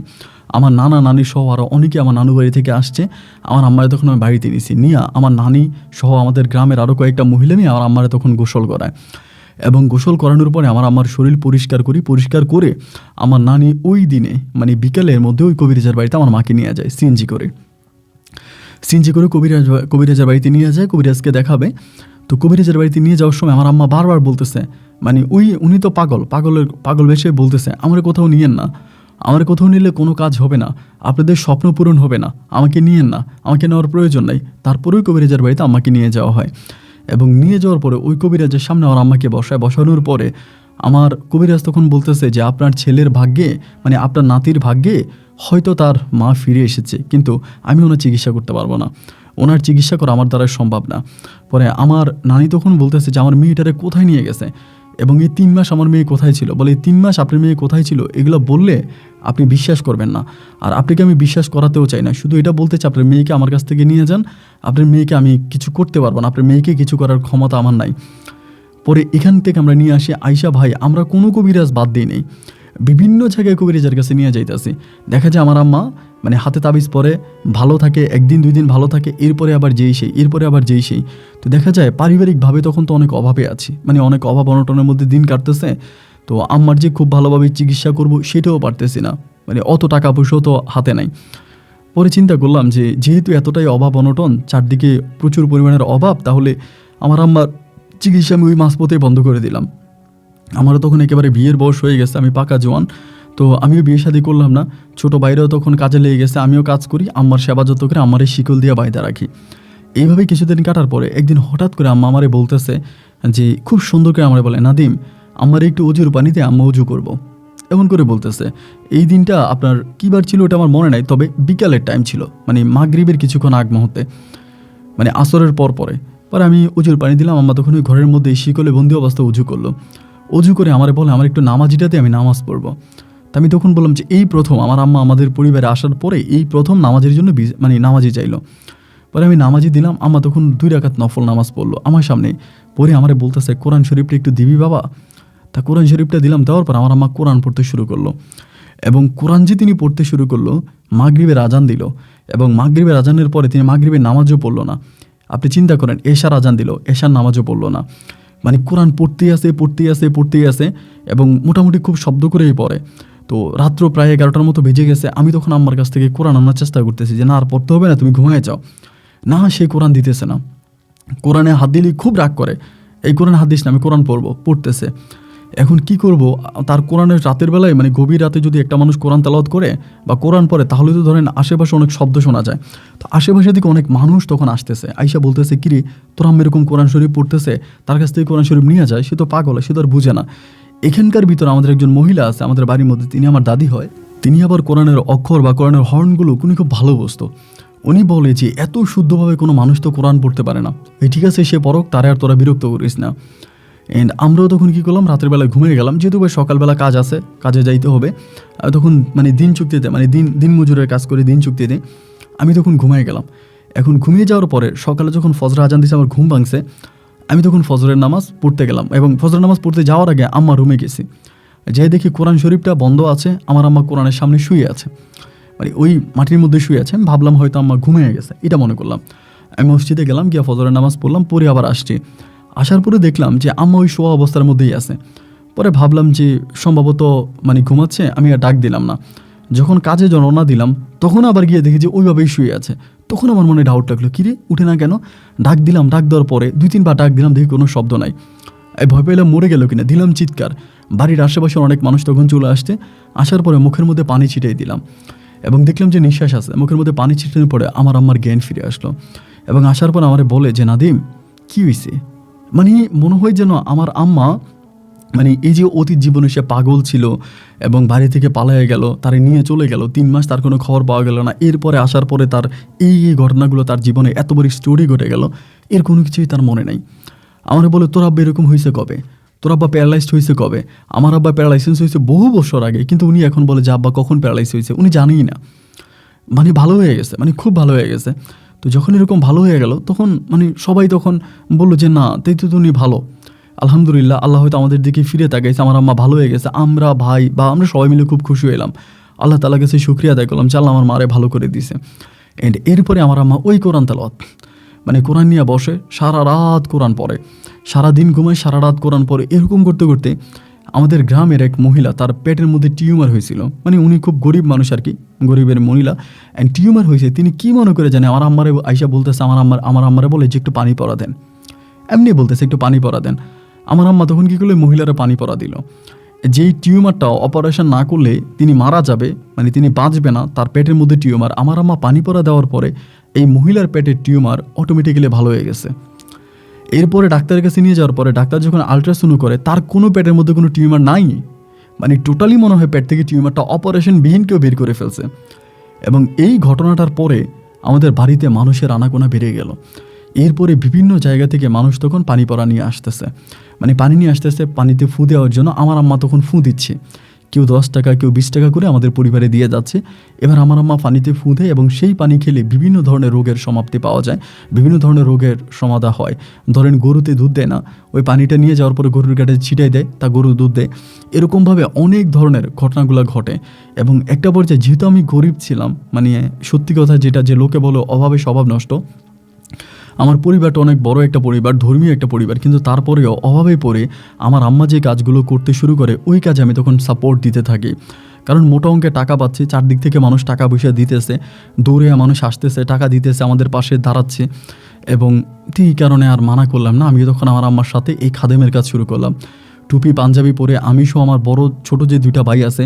আমার নানা নানি সহ আরও অনেকে আমার নানু বাড়ি থেকে আসছে। আমার আম্মারে তখন আমি বাড়িতে নিয়েছি, নিয়ে আমার নানি সহ আমাদের গ্রামের আরও কয়েকটা মহিলা নিয়ে আমার আম্মারে তখন গোসল করায়। এবং গোসল করানোর পরে আমার শরীর পরিষ্কার করে আমার নানি ওই দিনে বিকেলের মধ্যে ওই কবিরাজের বাড়িতে আমার মাকে নিয়ে যায় সিএনজি করে কবিরাজের বাড়িতে নিয়ে যায়, কবিরাজকে দেখাবে। তো কবিরাজের বাড়িতে নিয়ে যাওয়ার সময় আমার আম্মা বারবার বলতেছে উনি তো পাগল বেশে বলতেছে আমার কোথাও নিয়েন না, আমার কোথাও নিলে কোনো কাজ হবে না, আপনাদের স্বপ্ন পূরণ হবে না, আমাকে নিয়েন না, আমাকে নেওয়ার প্রয়োজন নাই। তারপরেই কবিরাজের বাড়িতে আম্মাকে নিয়ে যাওয়া হয় এবং নিয়ে যাওয়ার পরে ওই কবিরাজের সামনে আমার আম্মাকে বসানোর পরে আমার কবিরাজ তখন বলতেছে যে আপনার ছেলের ভাগ্যে আপনার নাতির ভাগ্যে হয়তো তার মা ফিরে এসেছে, কিন্তু আমি ওনার চিকিৎসা করতে পারবো না, ওনার চিকিৎসা করা আমার দ্বারা সম্ভব না। পরে আমার নানি তখন বলতেছে যে আমার মেয়েটারে কোথায় নিয়ে গেছে এবং এই 3 মাস আমার মেয়ে কোথায় ছিল। বলে এই 3 মাস আপনার মেয়ে কোথায় ছিল এগুলো বললে আপনি বিশ্বাস করবেন না, আর আপনাকে আমি বিশ্বাস করাতেও চাই না। শুধু এটা বলতে চাই আপনার মেয়েকে আমার কাছ থেকে নিয়ে যান, আপনার মেয়েকে আমি কিছু করতে পারবো না, আপনার মেয়েকে কিছু করার ক্ষমতা আমার নাই। পরে এখান থেকে আমরা নিয়ে আসি আয়শা ভাই, আমরা কোনো কবিরাজ বাদ দিই নেই, বিভিন্ন জায়গায় কবিরাজের কাছে নিয়ে যাইতেছি। দেখা যায় আমার আম্মা হাতে তাবিজ পরে ভালো থাকে, 1 দিন 2 দিন ভালো থাকে, এরপরে আবার যেই সেই। তো দেখা যায় পারিবারিকভাবে তখন তো অনেক অভাবে আছি, অনেক অভাব অনটনের মধ্যে দিন কাটতেছে। তো আম্মার যে খুব ভালোভাবে চিকিৎসা করব সেটাও পারতেছি না, অত টাকা পয়সাও তো হাতে নাই। পরে চিন্তা করলাম যে যেহেতু এতটাই অভাব অনটন, চারদিকে প্রচুর পরিমাণের অভাব, তাহলে আমার আম্মার চিকিৎসা আমি ওই মাঝপথে বন্ধ করে দিলাম। আমারও তখন একেবারে বিয়ের বয়স হয়ে গেছে, আমি পাকা জোয়ান। তো আমিও বিয়ে শাদী করলাম না, ছোটো ভাইরাও তখন কাজে লেগে গেছে, আমিও কাজ করি, আম্মার সেবা যত্ন করে আমার এই শিকল দিয়ে বাইদা রাখি। এইভাবেই কিছুদিন কাটার পরে একদিন হঠাৎ করে আম্মা আমারে বলতেছে যে খুব সুন্দর করে আমারে বলে, নাদিম আমার একটু অজুর পানিতে আম্মা অজু করবো, এমন করে বলতেছে। এই দিনটা আপনার কী বার ছিল ওটা আমার মনে নাই, তবে বিকালের টাইম ছিল, মাগরিবের কিছুক্ষণ আগ মুহূর্তে, আসরের পরে আমি অজুর পানি দিলাম। আম্মা তখন ওই ঘরের মধ্যে শিকলে বন্দি অবস্থা উজু করলো। অজু করে আমারে বলে আমার একটু নামাজিটাতে আমি নামাজ পড়বো। তা আমি তখন বললাম যে এই প্রথম আমার আম্মা আমাদের পরিবারে আসার পরে এই প্রথম নামাজের জন্য নামাজি চাইলো। পরে আমি নামাজি দিলাম, আম্মা তখন 2 রাকাত নফল নামাজ পড়লো আমার সামনে। পরে আমারে বলতেছে কোরআন শরীফটা একটু দিবি বাবা। তা কোরআন শরীফটা দিলাম, দেওয়ার পর আমার আম্মা কোরআন পড়তে শুরু করলো এবং কোরআন যে তিনি পড়তে শুরু করলো, মাগরিবের আজান দিল এবং মাগরিবের আজানের পরে তিনি মাগরিবের নামাজও পড়লো না। আপনি চিন্তা করেন, এশার আজান দিল, এশার নামাজও পড়লো না। মানে কোরআন পড়তেই আছে এবং মোটামুটি খুব শব্দ করেই পড়ে। তো রাত্র প্রায় 11টার মতো বেজে গেছে। আমি তখন আম্মার কাছ থেকে কোরআন আনার চেষ্টা করতেছি যে না আর পড়তে হবে না, তুমি ঘুমিয়ে যাও। না, সে কোরআন দিতেছে না। কোরআনে হাত দিলেই খুব রাগ করে, এই কোরআনে হাত দিস না, আমি কোরআন পড়তেছে। এখন কি করব, তার কোরআনের রাতের বেলায় মানে গভীর রাতে যদি একটা মানুষ কোরআন তেলাওয়াত করে বা কোরআন পড়ে তাহলে তো ধরেন আশেপাশে অনেক শব্দ শোনা যায়। তো আশেপাশে দিকে অনেক মানুষ তখন আসতেছে, আইসা বলতেছে কিরে তোর আম্মা এরকম কোরআন শরীফ পড়তেছে, তার কাছ থেকে কোরআন শরীফ নিয়ে যায়, সে তো পাগল, সে তো আর বুঝে না। এখানকার ভিতরে আমাদের একজন মহিলা আছে আমাদের বাড়ির মধ্যে, তিনি আমার দাদি হয়। তিনি আবার কোরআনের অক্ষর বা কোরআনের হর্নগুলো উনি খুব ভালো বুঝতো। উনি বলে যে এত শুদ্ধভাবে কোনো মানুষ তো কোরআন পড়তে পারে না, এই ঠিক আছে সে পড়ক, তারে আর তোরা বিরক্ত করিস না। অ্যান্ড আমরাও তখন কী করলাম, রাতের বেলায় ঘুমিয়ে গেলাম, যেহেতু ভাই সকালবেলা কাজ আছে, কাজে যাইতে হবে। তখন মানে দিন চুক্তিতে মানে দিন মজুরের কাজ করে দিন চুক্তিতে আমি তখন ঘুমিয়ে গেলাম। এখন ঘুমিয়ে যাওয়ার পরে সকালে যখন ফজর আজান দিয়েছে আমার ঘুম ভাঙছে, আমি তখন ফজরের নামাজ পড়তে গেলাম এবং ফজরের নামাজ পড়তে যাওয়ার আগে আম্মা রুমে গেছি, যে দেখি কোরআন শরীফটা বন্ধ আছে, আমার আম্মা কোরআনের সামনে শুয়ে আছে, মানে ওই মাটির মধ্যে শুয়ে আছে। আমি ভাবলাম হয়তো আম্মা ঘুমিয়ে গেছে, এটা মনে করলাম। আমি মসজিদে গেলাম, গিয়ে ফজরের নামাজ পড়লাম, পরে আবার আসছি। আসার পরে দেখলাম যে আম্মা ওই শোয়া অবস্থার মধ্যেই আছে। পরে ভাবলাম যে সম্ভবত মানে ঘুমাচ্ছে, আমি আর ডাক দিলাম না। যখন কাজে রওনা দিলাম তখন আবার গিয়ে দেখি যে ওইভাবেই শুয়ে আছে। তখন আমার মনে ডাউট লাগলো, কিরে উঠে না কেন? ডাক দিলাম, ডাক দেওয়ার পরে 2-3 বার ডাক দিলাম, দেখি কোনো শব্দ নাই। এই ভয় পেলাম মরে গেল কিনা, দিলাম চিৎকার। বাড়ির আশেপাশে অনেক মানুষ তখন চলে আসছে। আসার পরে মুখের মধ্যে পানি ছিটিয়ে দিলাম এবং দেখলাম যে নিঃশ্বাস আছে। মুখের মধ্যে পানি ছিটানোর পরে আমার আম্মার জ্ঞান ফিরে আসলো এবং আসার পর আমারে বলে যে নাদিম কী হয়েছে? মানে মনে হয় যেন আমার আম্মা মানে এই যে অতীত জীবনে সে পাগল ছিল এবং বাড়ি থেকে পালায়ে গেল, তারে নিয়ে চলে গেল, 3 মাস তার কোনো খবর পাওয়া গেল না। এরপরে আসার পরে তার এই ঘটনাগুলো, তার জীবনে এত বড় স্টোরি ঘটে গেল, এর কোনো কিছুই তার মনে নাই। আমার বলে তোর আব্বা এরকম হয়েছে কবে? তোর আব্বা প্যারালাইজড হয়েছে কবে? আমার আব্বা প্যারালাইসিস হয়েছে বহু বছর আগে, কিন্তু উনি এখন বলে যে আব্বা কখন প্যারালাইজ হয়েছে উনি জানেই না। মানে ভালো হয়ে গেছে, মানে খুব ভালো হয়ে গেছে। তো যখন এরকম ভালো হয়ে গেল তখন মানে সবাই তখন বললো যে না তাই তো উনি ভালো, আলহামদুলিল্লাহ, আল্লাহ হয়তো আমাদের দিকে ফিরে তাকাইছে, আমার আম্মা ভালো হয়ে গেছে। আমরা ভাই বা আমরা সবাই মিলে খুব খুশি হলাম, আল্লাহ তাআলার কাছে শুকরিয়া আদায় করলাম যে আল্লাহ আমার মারে ভালো করে দিয়েছে। অ্যান্ড এরপরে আমার আম্মা ওই কোরআন তেলাওয়াত মানে কোরআন নিয়ে বসে সারা রাত কোরআন পড়ে, সারাদিন ঘুমায়, সারা রাত কোরআন পড়ে। এরকম করতে করতে আমাদের গ্রামের এক মহিলা, তার পেটের মধ্যে টিউমার হয়েছিল, মানে উনি খুব গরিব মানুষ আর কি, গরিবের মহিলা। অ্যান্ড টিউমার হয়েছে, তিনি কি মনে করে জানে আমার আম্মারে আইসা বলতেছে, আমার আম্মারে বলে যে একটু পানি পড়া দেন, এমনি বলতেছে একটু পানি পড়া দেন। আমার আম্মা তখন কী করলো, মহিলারা পানি পড়া দিল। যেই টিউমারটা অপারেশন না করলে তিনি মারা যাবে, মানে তিনি বাঁচবে না, তার পেটের মধ্যে টিউমার। আমার আম্মা পানি পড়া দেওয়ার পরে এই মহিলার পেটের টিউমার অটোমেটিক্যালি ভালো হয়ে গেছে। এরপরে ডাক্তারের কাছে নিয়ে যাওয়ার পরে ডাক্তার যখন আলট্রাসাউন্ড করে তার কোনো পেটের মধ্যে কোনো টিউমার নাই, মানে টোটালি মনে হয় পেট থেকে টিউমারটা অপারেশনবিহীন কেউ বের করে ফেলছে। এবং এই ঘটনাটার পরে আমাদের বাড়িতে মানুষের আনাগোনা বেড়ে গেল। এরপরে বিভিন্ন জায়গা থেকে মানুষ তখন পানি পড়া নিয়ে আসতেছে, মানে পানি নিয়ে আসতেছে পানিতে ফু দেওয়ার জন্য। আমার আম্মা তখন ফু দিচ্ছে, কেউ 10 টাকা কেউ 20 টাকা করে আমাদের পরিবারে দিয়ে যাচ্ছে। এবার আমার আম্মা পানিতে ফু দেয় এবং সেই পানি খেলে বিভিন্ন ধরনের রোগের সমাপ্তি পাওয়া যায়, বিভিন্ন ধরনের রোগের সমাধা হয়। ধরেন গরুতে দুধ দেয় না, ওই পানিটা নিয়ে যাওয়ার পরে গরুর গাটে ছিটাই দেয়, তা গরু দুধ দেয়। এরকমভাবে অনেক ধরনের ঘটনাগুলো ঘটে। এবং একটা পর্যায়ে যেহেতু আমি গরিব ছিলাম, মানে সত্যি কথা যেটা, যে লোকে বলো অভাবে স্বভাব নষ্ট, আমার পরিবারটা অনেক বড় একটা পরিবার, ধর্মীয় একটা পরিবার, কিন্তু তারপরেও অভাবে পড়ে আমার আম্মা যে কাজগুলো করতে শুরু করে ওই কাজে আমি তখন সাপোর্ট দিতে থাকি। কারণ মোটা অঙ্কে টাকা পাচ্ছি, চারদিক থেকে মানুষ টাকা পয়সা দিতেছে, দৌড়ে মানুষ আসতেছে, টাকা দিতেছে, আমাদের পাশে দাঁড়াচ্ছে। এবং এই কারণে আর মানা করলাম না, আমি তখন আমার আম্মার সাথে এই খাদেমের কাজ শুরু করলাম। টুপি পাঞ্জাবি পরে আমি সহ আমার বড় ছোট যে 2টা ভাই আছে,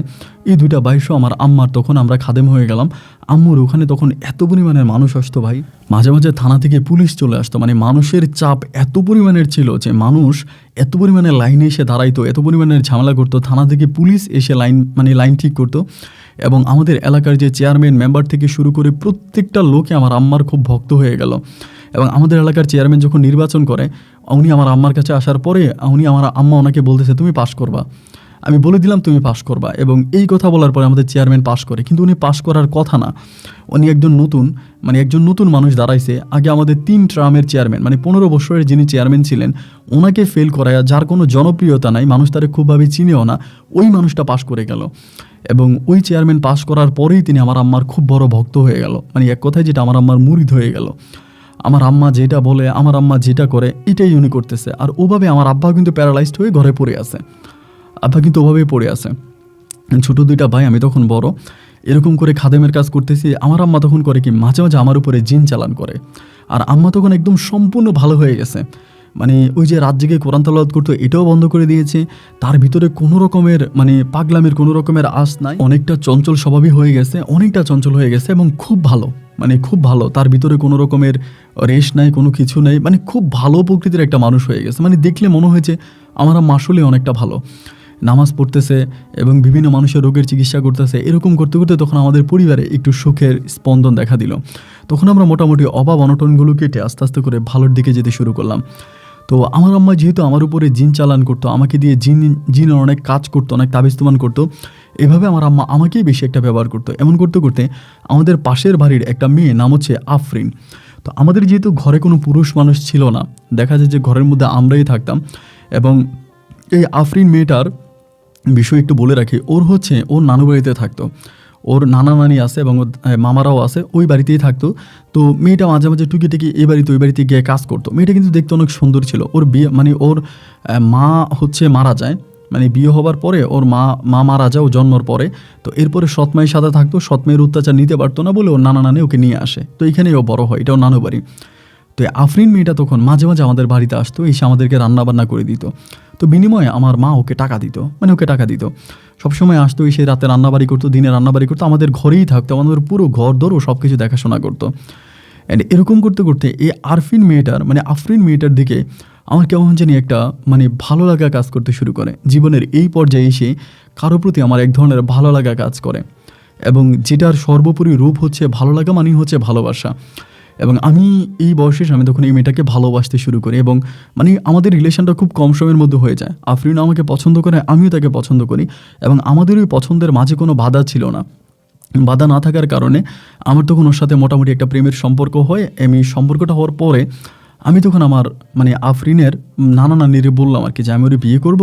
এই 2টা ভাই সহ আমার আম্মার তখন আমরা খাদেম হয়ে গেলাম। আম্মুর ওখানে তখন এত পরিমাণের মানুষ আসতো ভাই, মাঝে মাঝে থানা থেকে পুলিশ চলে আসতো, মানে মানুষের চাপ এত পরিমাণের ছিল যে মানুষ এত পরিমাণে লাইনে এসে দাঁড়াইতো, এত পরিমাণের ঝামেলা করতো, থানা থেকে পুলিশ এসে লাইন ঠিক করতো। এবং আমাদের এলাকার যে চেয়ারম্যান মেম্বার থেকে শুরু করে প্রত্যেকটা লোকে আমার আম্মার খুব ভক্ত হয়ে গেল। এবং আমাদের এলাকার চেয়ারম্যান যখন নির্বাচন করে, উনি আমার আম্মার কাছে আসার পরে আমার আম্মা ওনাকে বলতেছে তুমি পাস করবা। আমি বলে দিলাম তুমি পাস করবা, এবং এই কথা বলার পরে আমাদের চেয়ারম্যান পাস করে। কিন্তু উনি পাস করার কথা না, উনি একজন নতুন মানুষ দাঁড়াইছে। আগে আমাদের 3 টার্মের চেয়ারম্যান, মানে 15 বছরের যিনি চেয়ারম্যান ছিলেন, ওনাকে ফেল করায়, যার কোনো জনপ্রিয়তা নাই, মানুষ তারে খুবভাবে চিনেও না, ওই মানুষটা পাস করে গেল। এবং ওই চেয়ারম্যান পাস করার পরেই তিনি আমার আম্মার খুব বড় ভক্ত হয়ে গেল, মানে এক কথায় যেটা আমার আম্মার মুরিদ হয়ে গেল। আমার আম্মা যেটা বলে, আমার আম্মা যেটা করে, এটাই উনি করতেছে। আর ওভাবে আমার আব্বা কিন্তু প্যারালাইজড হয়ে ঘরে পড়ে আছে, আব্বা কিন্তু ওভাবেই পড়ে আছে। ছোট দুইটা ভাই, আমি তখন বড়, এরকম করে খাদেমের কাজ করতেছি। আমার আম্মা তখন করে কি, মাঝে মাঝে আমার উপরে জিন চালান করে। আর আম্মা তখন একদম সম্পূর্ণ ভালো হয়ে গেছে, মানে ওই যে রাত জেগে কোরআন তেলাওয়াত করতো এটাও বন্ধ করে দিয়েছে। তার ভিতরে কোনো রকমের মানে পাগলামির কোনো রকমের আশ নাই, অনেকটা চঞ্চল স্বভাবই হয়ে গেছে, অনেকটা চঞ্চল হয়ে গেছে এবং খুব ভালো, মানে খুব ভালো। তার ভিতরে কোনো রকমের রেশ নাই, কোনো কিছু নেই, মানে খুব ভালো প্রকৃতির একটা মানুষ হয়ে গেছে। মানে দেখলে মনে হয়েছে আমার আম্মা আসলে অনেকটা ভালো, নামাজ পড়তেছে এবং বিভিন্ন মানুষের রোগের চিকিৎসা করতেছে। এরকম করতে করতে তখন আমাদের পরিবারে একটু সুখের স্পন্দন দেখা দিল। তখন আমরা মোটামুটি অভাব অনটনগুলো কেটে আস্তে আস্তে করে ভালোর দিকে যেতে শুরু করলাম। তো আমার আম্মা যেহেতু আমার উপরে জিন চালান করতো, আমাকে দিয়ে জিনের অনেক কাজ করতো, অনেক তাবিজ তুমান করতো, এভাবে আমার আম্মা আমাকেই বেশি একটা ব্যবহার করতো। এমন করতে করতে আমাদের পাশের বাড়ির একটা মেয়ে, নাম হচ্ছে আফরিন। তো আমাদের যেহেতু ঘরে কোনো পুরুষ মানুষ ছিল না, দেখা যায় যে ঘরের মধ্যে আমরাই থাকতাম। এবং এই আফরিন মেয়েটার বিষয় একটু বলে রাখি, ওর নানু বাড়িতে থাকতো, ওর নানা নানি আছে এবং ওর মামারাও আছে, ওই বাড়িতেই থাকতো। তো মেয়েটা মাঝে মাঝে টুকিটাকি এই বাড়িতে ওই বাড়িতে গিয়ে কাজ করতো। মেয়েটা কিন্তু দেখতে অনেক সুন্দর ছিল। ওর বিয়ে মানে ওর মা মারা যায়, মানে বিয়ে হবার পরে ওর মা মারা যায় ও জন্মের পরে। তো এরপরে সৎমায়ের সাথে থাকতো, সৎমায়ের অত্যাচার নিতে পারতো না বলে ওর নানা নানি ওকে নিয়ে আসে। তো এখানেই ও বড় হয়, এটা ওর নানু বাড়ি। তো আফরিন মেয়েটা তখন মাঝে মাঝে আমাদের বাড়িতে আসতো, এসে আমাদেরকে রান্নাবান্না করে দিত। তো বিনিময়ে আমার মা ওকে টাকা দিত, ওকে টাকা দিত। সবসময় আসতো, এসে রাতে রান্নাবাড়ি করতো, দিনে রান্নাবাড়ি করতো, আমাদের ঘরেই থাকতো, আমাদের পুরো ঘর দর ও সব কিছু দেখাশোনা করতো। অ্যান্ড এরকম করতে করতে এই আফরিন মেয়েটার দিকে আমার কেমন জানি একটা ভালো লাগা কাজ করতে শুরু করে। জীবনের এই পর্যায়ে এসে কারো প্রতি আমার এক ধরনের ভালো লাগা কাজ করে, এবং যেটার সর্বোপরি রূপ হচ্ছে ভালো লাগা, হচ্ছে ভালোবাসা। এবং আমি এই বয়সে আমি তখন এই মেয়েটাকে ভালোবাসতে শুরু করি, এবং আমাদের রিলেশনটা খুব কম সময়ের মধ্যে হয়ে যায়। আফরিন আমাকে পছন্দ করে, আমিও তাকে পছন্দ করি, এবং আমাদের ওই পছন্দের মাঝে কোনো বাধা ছিল না। বাধা না থাকার কারণে আমার তখন ওর সাথে মোটামুটি একটা প্রেমের সম্পর্ক হয়। আমি সম্পর্কটা হওয়ার পরে আমি তখন আমার আফরিনের নানা নানিরে বললাম আর কি, যে আমি ওর বিয়ে করব,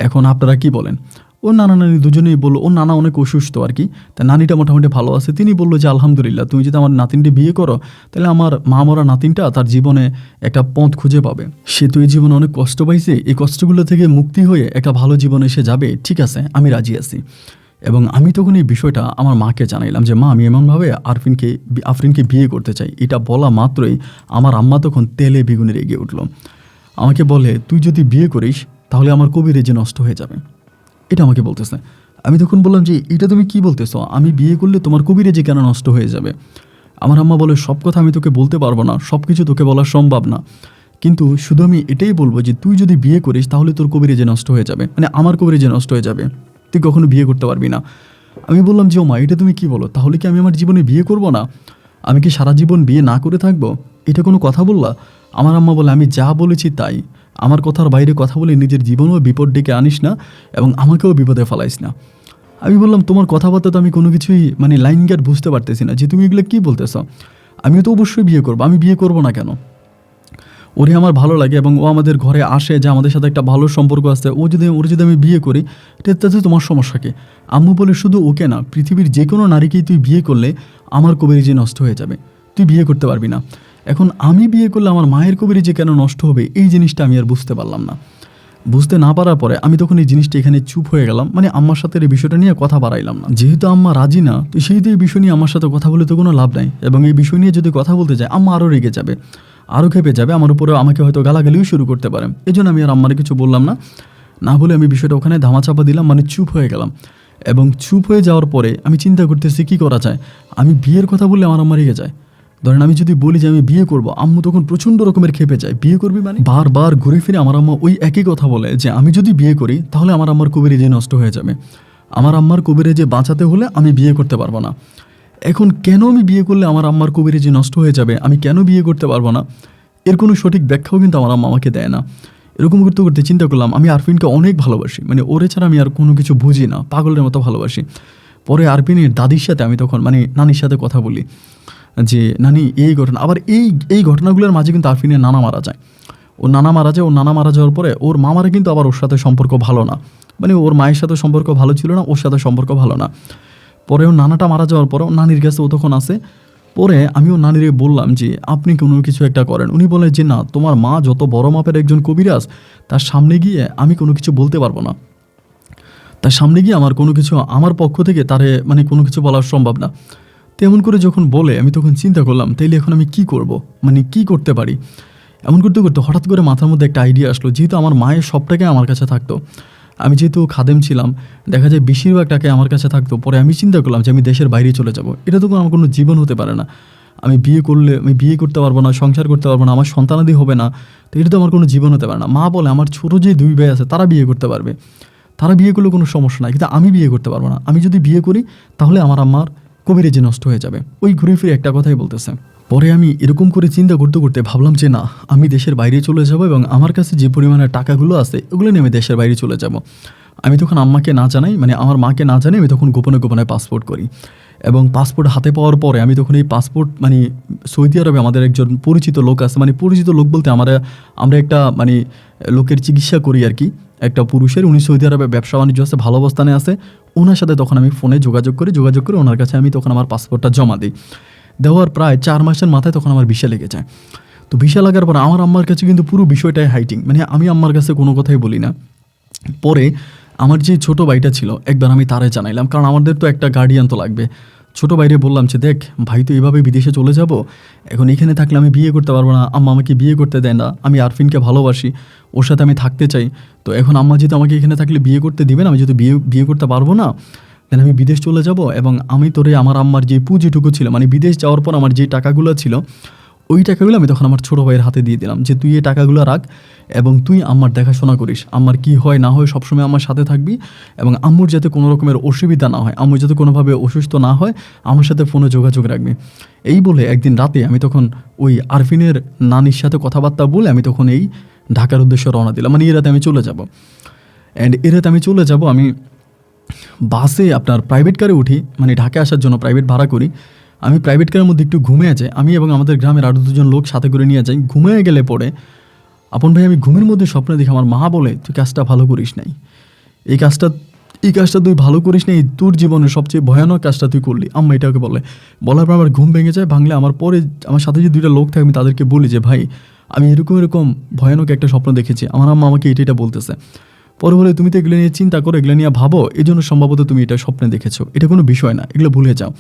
এখন আপনারা কি বলেন। ওর নানা নানি দুজনেই বললো, ওর নানা অনেক অসুস্থ আর কি, তা নানিটা মোটামুটি ভালো আছে। তিনি বললো যে আলহামদুলিল্লাহ, তুমি যদি আমার নাতিনটি বিয়ে করো, তাহলে আমার মা মরা নাতিনটা তার জীবনে একটা পথ খুঁজে পাবে। সে তো এই জীবনে অনেক কষ্ট পাইছে, এই কষ্টগুলো থেকে মুক্তি হয়ে একটা ভালো জীবনে সে যাবে, ঠিক আছে, আমি রাজি আছি। এবং আমি তখন এই বিষয়টা আমার মাকে জানাইলাম যে মা, আমি এমনভাবে আফরিনকে বিয়ে করতে চাই। এটা বলা মাত্রই আমার আম্মা তখন তেলে বেগুনে রেগে উঠল। আমাকে বলে, তুই যদি বিয়ে করিস তাহলে আমার কবিরেজি নষ্ট হয়ে যাবে, এটা আমাকে বলতেছে। আমি তখন বললাম যে এটা তুমি কি বলতেছো, আমি বিয়ে করলে তোমার কবিরেজি কেন নষ্ট হয়ে যাবে? আমার আম্মা বলে, সব কথা আমি তোকে বলতে পারবো না, সব কিছু তোকে বলা সম্ভব না, কিন্তু শুধু আমি এটাই বলবো যে তুই যদি বিয়ে করিস তাহলে তোর কবিরেজি নষ্ট হয়ে যাবে, আমার কবিরেজি নষ্ট হয়ে যাবে, তুই কখনো বিয়ে করতে পারবি না। আমি বললাম যে ও মা, এটা তুমি কি বলো, তাহলে কি আমি আমার জীবনে বিয়ে করব না? আমি কি সারা জীবন বিয়ে না করে থাকবো? এটা কোনো কথা বললা? আমার আম্মা বলে, আমি যা বলেছি তাই, আমার কথার বাইরে কথা বলে নিজের জীবনও বিপদ ডেকে আনিস না এবং আমাকেও বিপদে ফেলাইস না। আমি বললাম, তোমার কথাবার্তা তো আমি কোনো কিছুই লাইন গেট বুঝতে পারতেছি না, যে তুমি এগুলো কী বলতেছ। আমিও তো অবশ্যই বিয়ে করবো, আমি বিয়ে করবো না কেন? ওরে আমার ভালো লাগে এবং ও আমাদের ঘরে আসে, যে আমাদের সাথে একটা ভালো সম্পর্ক আছে, ওর যদি আমি বিয়ে করি, তাতে তোমার সমস্যা কি? আম্মু বলে, শুধু ওকে না, পৃথিবীর যে কোনো নারীকেই তুই বিয়ে করলে আমার কবিরেজি নষ্ট হয়ে যাবে, তুই বিয়ে করতে পারবি না। এখন আমি বিয়ে করলে আমার মায়ের কবিরেজি কেন নষ্ট হবে, এই জিনিসটা আমি আর বুঝতে পারলাম না। বুঝতে না পারার পরে আমি তখন এই জিনিসটা এখানে চুপ হয়ে গেলাম, আম্মার সাথে এই বিষয়টা নিয়ে কথা বাড়াইলাম না। যেহেতু আম্মা রাজি না, তো সেইহেতু এই বিষয় নিয়ে আমার সাথে কথা বলে তো কোনো লাভ নাই, এবং এই বিষয় নিয়ে যদি কথা বলতে যায় আম্মা আরও রেগে যাবে, আরও খেপে যাবে, আমার উপরেও আমাকে হয়তো গালাগালিও শুরু করতে পারে। এই জন্য আমি আর আম্মারে কিছু বললাম না, না বলে আমি বিষয়টা ওখানে ধামাচাপা দিলাম, চুপ হয়ে গেলাম। এবং চুপ হয়ে যাওয়ার পরে আমি চিন্তা করতেছি কী করা যায়। আমি বিয়ের কথা বললে আমার আম্মা রেগে যায়। ধরেন আমি যদি বলি যে আমি বিয়ে করব, আম্মু তখন প্রচণ্ড রকমের খেপে যায়, বিয়ে করবি বারবার ঘুরে ফিরে আমার আম্মা ওই একই কথা বলে, যে আমি যদি বিয়ে করি তাহলে আমার আম্মার কবিরেজি নষ্ট হয়ে যাবে, আমার আম্মার কবিরেজি বাঁচাতে হলে আমি বিয়ে করতে পারবো না। এখন কেন আমি বিয়ে করলে আমার আম্মার কবিরেজি নষ্ট হয়ে যাবে, আমি কেন বিয়ে করতে পারবো না, এর কোনো সঠিক ব্যাখ্যাও কিন্তু আমার আম্মা আমাকে দেয় না। এরকম করতে করতে চিন্তা করলাম, আমি আরফিনকে অনেক ভালোবাসি, ওরে ছাড়া আমি আর কোনো কিছু বুঝি না, পাগলের মতো ভালোবাসি। পরে আরফিনের দাদির সাথে আমি তখন নানির সাথে কথা বলি, যে নানি এই ঘটনা, আবার এই ঘটনাগুলোর মাঝে কিন্তু আরফিনের নানা মারা যায়। ওর নানা মারা যাওয়ার পরে ওর মামারা কিন্তু আবার ওর সাথে সম্পর্ক ভালো না, ওর মায়ের সাথে সম্পর্ক ভালো ছিল না, ওর সাথে সম্পর্ক ভালো না। পরে ওর নানাটা মারা যাওয়ার পরে ওর নানির কাছে ও তখন আসে, পরে আমিও নানিরে বললাম যে আপনি কোনো কিছু একটা করেন। উনি বলে যে না, তোমার মা যত বড় মাপের একজন কবিরাজ, তার সামনে গিয়ে আমি কোনো কিছু বলতে পারবো না। তার সামনে গিয়ে আমার কোনো কিছু আমার পক্ষ থেকে তারে মানে কোনো কিছু বলা সম্ভব না। তেমন করে যখন বলে আমি তখন চিন্তা করলাম তাইলে এখন আমি কি করব, মানে কি করতে পারি। এমন করতে করতে হঠাৎ করে মাথার মধ্যে একটা আইডিয়া আসলো, যেহেতু আমার মায়ের সব টাকাই আমার কাছে থাকতো, আমি যেহেতু খাদেম ছিলাম, দেখা যায় বেশিরভাগ টাকাই আমার কাছে থাকতো। পরে আমি চিন্তা করলাম যে আমি দেশের বাইরে চলে যাব, এটা তো আমার কোনো জীবন হতে পারে না। আমি বিয়ে করলে আমি বিয়ে করতে পারবো না, সংসার করতে পারবো না, আমার সন্তানাদি হবে না, তো এটা তো আমার কোনো জীবন হতে পারে না। মা বলে আমার ছোটো যে 2 ভাই আছে তারা বিয়ে করতে পারবে, তারা বিয়ে করলে কোনো সমস্যা নাই, কিন্তু আমি বিয়ে করতে পারবো না। আমি যদি বিয়ে করি তাহলে আমার আম্মার কবিরাজি নষ্ট হয়ে যাবে। ওই ঘুরে ফিরে একটা কথাই বলতেছে। পরে আমি এরকম করে চিন্তা করতে করতে ভাবলাম যে না, আমি দেশের বাইরে চলে যাব এবং আমার কাছে যে পরিমাণের টাকাগুলো আছে এগুলো নিয়ে আমি দেশের বাইরে চলে যাব। আমি তখন আম্মাকে না জানাই, মানে আমার মাকে না জানাই, আমি তখন গোপনে গোপনে পাসপোর্ট করি। এবং পাসপোর্ট হাতে পাওয়ার পরে আমি তখন এই পাসপোর্ট মানে সৌদি আরবে আমাদের একজন পরিচিত লোক আছে, মানে পরিচিত লোক বলতে আমরা একটা মানে লোকের চিকিৎসা করি আর কি, একটা পুরুষের, উনি সৌদি আরবে ব্যবসা বাণিজ্য আছে, ভালো অবস্থানে আছে। ওনার সাথে তখন আমি ফোনে যোগাযোগ করে ওনার কাছে আমি তখন আমার পাসপোর্টটা জমা দিই। দেওয়ার প্রায় 4 মাসের মাথায় তখন আমার ভিসা লেগে যায়। তো ভিসা লাগার পর আমার আম্মার কাছে কিন্তু পুরো বিষয়টাই হাইটিং, মানে আমি আম্মার কাছে কোনো কথাই বলি না। পরে আমার যে ছোট ভাইটা ছিল, একবার আমি তারে জানাইলাম, কারণ আমাদের তো একটা গার্ডিয়ান তো লাগবে। ছোট ভাইরে বললাম যে দেখ ভাই, তো এইভাবে বিদেশে চলে যাব, এখন এখানে থাকলে আমি বিয়ে করতে পারবো না, আম্মা আমাকে বিয়ে করতে দেয় না, আমি আরফিনকে ভালোবাসি, ওর সাথে আমি থাকতে চাই। তো এখন আম্মা যেহেতু আমাকে এখানে থাকলে বিয়ে করতে দিবে না, আমি যেহেতু বিয়ে করতে পারবো না, দেন আমি বিদেশ চলে যাব। এবং আমি তোরে আমার আম্মার যে পুঁজিটুকু ছিল, মানে বিদেশ যাওয়ার পর আমার যে টাকাগুলো ছিল, ওই টাকাগুলো আমি তখন আমার ছোটো ভাইয়ের হাতে দিয়ে দিলাম যে তুই এই টাকাগুলো রাখ এবং তুই আম্মার দেখাশোনা করিস, আম্মার কি হয় না হয় সবসময় আমার সাথে থাকবি, এবং আম্মুর যাতে কোনো রকমের অসুবিধা না হয়, আম্মু যাতে কোনোভাবে অসুস্থ না হয়, আমার সাথে ফোনে যোগাযোগ রাখবি। এই বলে একদিন রাতে আমি তখন ওই আরফিনের নানির সাথে কথাবার্তা বলে আমি তখন এই ঢাকার উদ্দেশ্যে রওনা দিলাম, মানে এই রাতে আমি চলে যাব। অ্যান্ড এ রাতে আমি চলে যাব, আমি বাসে আপনার প্রাইভেট কারে উঠি, মানে ঢাকায় আসার জন্য প্রাইভেট ভাড়া করি। আমি প্রাইভেট কারের মধ্যে একটু ঘুমিয়ে যাই, আমি এবং আমাদের গ্রামের আরও 2জন লোক সাথে করে নিয়ে যাই। ঘুমিয়ে গেলে পরে আপন ভাই আমি ঘুমের মধ্যে স্বপ্নে দেখি আমার মা বলে তুই কাজটা ভালো করিস নাই, এই কাজটা তুই ভালো করিস নাই, তোর জীবনের সবচেয়ে ভয়ানক কাজটা তুই করলি। আম্মা এটাকে বলার পর আমার ঘুম ভেঙে যায়। ভাঙলে আমার পরে আমার সাথে যে 2টা লোক থাকে আমি তাদেরকে বলি যে ভাই আমি এরকম ভয়ানক একটা স্বপ্ন দেখেছি, আমার আম্মা আমাকে এটা বলতেছে। পরে বলে তুমি তো এগুলো নিয়ে চিন্তা করো, এগুলো নিয়ে ভাবো, এই জন্য সম্ভবত তুমি এটা স্বপ্নে দেখেছো, এটা কোনো বিষয় না, এগুলো ভুলে যাও।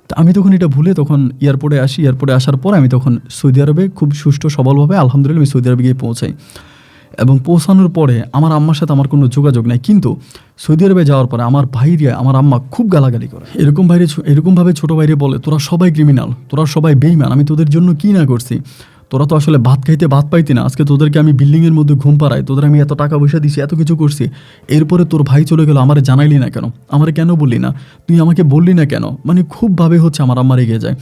তো আমি তখন এটা ভুলে তখন এয়ারপোর্টে আসি। এয়ারপোর্টে আসার পর আমি তখন সৌদি আরবে খুব সুষ্ঠু সবলভাবে আলহামদুলিল্লাহ আমি সৌদি আরবে গিয়ে পৌঁছাই। এবং পৌঁছানোর পরে আমার আম্মার সাথে আমার কোনো যোগাযোগ নাই, কিন্তু সৌদি আরবে যাওয়ার পরে আমার ভাইরে আমার আম্মা খুব গালাগালি করে। এরকমভাবে ছোটো ভাইরে বলে তোরা সবাই ক্রিমিনাল, তোরা সবাই বেইমান, আমি তোদের জন্য কী না করছি, তোরা তো আসলে ভাত খাইতে ভাত পাইতি না, আজকে তোদেরকে আমি বিল্ডিংয়ের মধ্যে ঘুম পাড়াই, তোদের আমি এত টাকা পয়সা দিছি, এত কিছু করছি, এরপরে তোর ভাই চলে গেল, আমারে জানাইলি না কেন, আমারে কেন বললি না, তুই আমাকে বললি না কেন, মানে খুবভাবে হচ্ছে আমার আম্মার এগিয়ে যায়।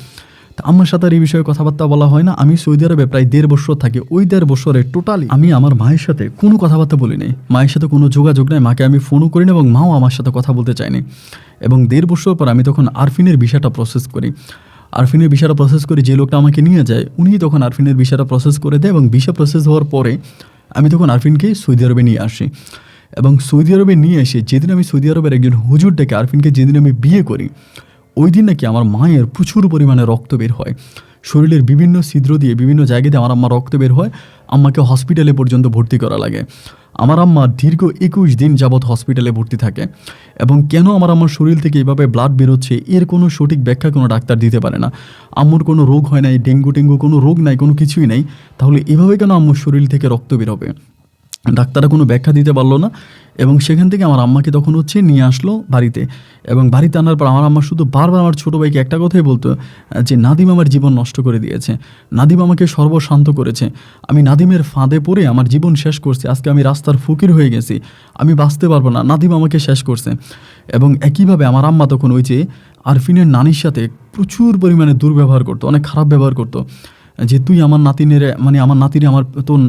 তা আমার সাথে আর এই বিষয়ে কথাবার্তা বলা হয় না। আমি সৌদি আরবে প্রায় 1.5 বছর থাকি, ওই 1.5 বছরে টোটালি আমি আমার মায়ের সাথে কোনো কথাবার্তা বলি নাই, মায়ের সাথে কোনো যোগাযোগ নাই, মাকে আমি ফোনও করি না এবং মাও আমার সাথে কথা বলতে চায়নি। এবং 1.5 বছর পর আমি তখন আরফিনের ভিসাটা প্রসেস করি। আরফিনের ভিসাটা প্রসেস করে যে লোকটা আমাকে নিয়ে যায় উনি তখন আরফিনের ভিসাটা প্রসেস করে দেয়, এবং ভিসা প্রসেস হওয়ার পরে আমি তখন আরফিনকে সৌদি আরবে নিয়ে আসি। এবং সৌদি আরবে নিয়ে এসে যেদিন আমি সৌদি আরবের একজন হুজুর ডেকে আরফিনকে যেদিন আমি বিয়ে করি, ওই দিন নাকি আমার মায়ের প্রচুর পরিমাণে রক্ত বের হয়, শরীরের বিভিন্ন ছিদ্র দিয়ে বিভিন্ন জায়গা দিয়ে আমার আম্মা রক্ত বের হয়, আম্মাকে হসপিটালে পর্যন্ত ভর্তি করা লাগে। আমার আম্মা দীর্ঘ 21 দিন যাবৎ হসপিটালে ভর্তি থাকে। এবং কেন আমার শরীর থেকে এভাবে ব্লাড বেরোচ্ছে এর কোনো সঠিক ব্যাখ্যা কোনো ডাক্তার দিতে পারে না। আম্মুর কোনো রোগ হয় নাই, ডেঙ্গু কোনো রোগ নাই, কোনো কিছুই নাই, তাহলে এভাবে কেন আম্মুর শরীর থেকে রক্ত বেরোবে, ডাক্তাররা কোনো ব্যাখ্যা দিতে পারলো না। এবং সেখান থেকে আমার আম্মাকে তখন নিয়ে আসলো বাড়িতে। এবং বাড়িতে আনার পর আমার আম্মা শুধু বারবার আমার ছোটো ভাইকে একটা কথাই বলতো যে নাদিম আমার জীবন নষ্ট করে দিয়েছে, নাদিম আমাকে সর্বশান্ত করেছে, আমি নাদিমের ফাঁদে পড়ে আমার জীবন শেষ করছি, আজকে আমি রাস্তার ফকির হয়ে গেছি, আমি বাঁচতে পারবো না, নাদিম আমাকে শেষ করছে। এবং একইভাবে আমার আম্মা তখন ওই যে আরফিনের নানির সাথে প্রচুর পরিমাণে দুর্ব্যবহার করতো, অনেক খারাপ ব্যবহার করতো, যে তুই আমার নাতিনের মানে আমার নাতিরে আমার তোর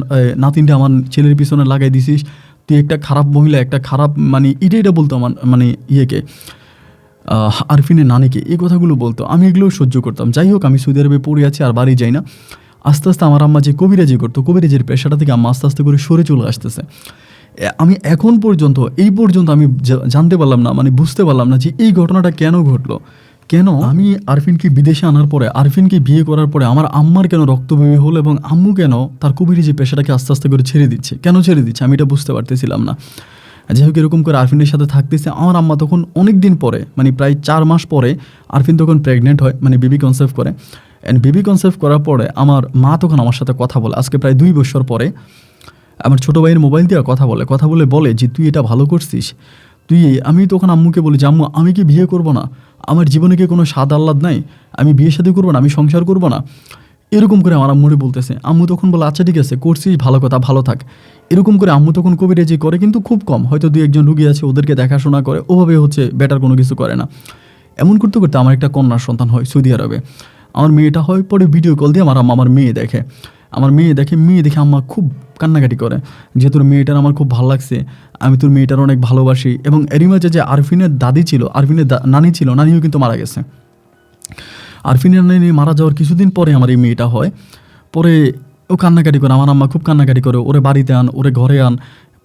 নাতিনটা আমার ছেলের পিছনে লাগাই দিছিস, তুই একটা খারাপ মহিলা, একটা খারাপ মানে এটা বলতো আমার মানে ইয়েকে আরফিনের নানিকে, এই কথাগুলো বলতো। আমি এগুলো সহ্য করতাম। যাই হোক, আমি সৌদি আরবে পড়ে আছি আর বাড়ি যাই না। আস্তে আস্তে আমার আম্মা যে কবিরাজি করতো, কবিরাজির পেশাটা থেকে আম্মা আস্তে আস্তে করে সরে চলে আসতেছে। আমি এই পর্যন্ত আমি জানতে পারলাম না, মানে বুঝতে পারলাম না যে এই ঘটনাটা কেন ঘটলো। কেন আমি আরফিনকে বিদেশে আনার পরে, আরফিনকে বিয়ে করার পরে আমার আম্মার কেন রক্তবমি হলো এবং আম্মু কেন তার কবিরাজি পেশাটাকে আস্তে আস্তে করে ছেড়ে দিচ্ছে, কেন ছেড়ে দিচ্ছে আমি এটা বুঝতে পারতেছিলাম না। যাই হোক, এরকম করে আরফিনের সাথে থাকতেছে। আমার আম্মা তখন অনেক দিন পরে, মানে প্রায় 4 মাস পরে আরফিন তখন প্রেগনেন্ট হয়, মানে বেবি কনসেপ্ট করে। অ্যান্ড বেবি কনসেপ্ট করার পরে আমার মা তখন আমার সাথে কথা বলে, আজকে প্রায় 2 বছর পরে আমার ছোটো ভাইয়ের মোবাইল দিয়ে কথা বলে যে তুই এটা ভালো করছিস, আমি তখন আম্মুকে বলি যে আম্মু আমি কি বিয়ে করব না, আমার জীবনে কি কোনো স্বাদ আহ্লাদ নাই, আমি বিয়ে শাদী করবো না, আমি সংসার করবো না, এরকম করে আমার আম্মুরে বলতেছে। আম্মু তখন বলে আচ্ছা ঠিক আছে করছিস, ভালো কথা, ভালো থাক। এরকম করে আম্মু তখন কবিরাজি করে, কিন্তু খুব কম, হয়তো 2-1 রুগী আছে ওদেরকে দেখাশোনা করে, ওভাবে হচ্ছে বেটার কোনো কিছু করে না। এমন করতে করতে আমার একটা কন্যার সন্তান হয় সৌদি আরবে। আমার মেয়েটা হয়, পরে ভিডিও কল দিয়ে আমার আম্মা আমার মেয়ে দেখে, মেয়ে দেখে আম্মা খুব কান্নাকাটি করে যে তোর মেয়েটার আমার খুব ভালো লাগছে, আমি তোর মেয়েটার অনেক ভালোবাসি। এবং এরই মাঝে যে আরফিনের দাদি ছিল, আরফিনের নানি ছিল, নানিও কিন্তু মারা গেছে। আরফিনের নানি মারা যাওয়ার কিছুদিন পরে আমার এই মেয়েটা হয়। পরে ও কান্নাকাটি করে, আমার আম্মা খুব কান্নাকাটি করে, ওরে বাড়িতে আন, ওরে ঘরে আন।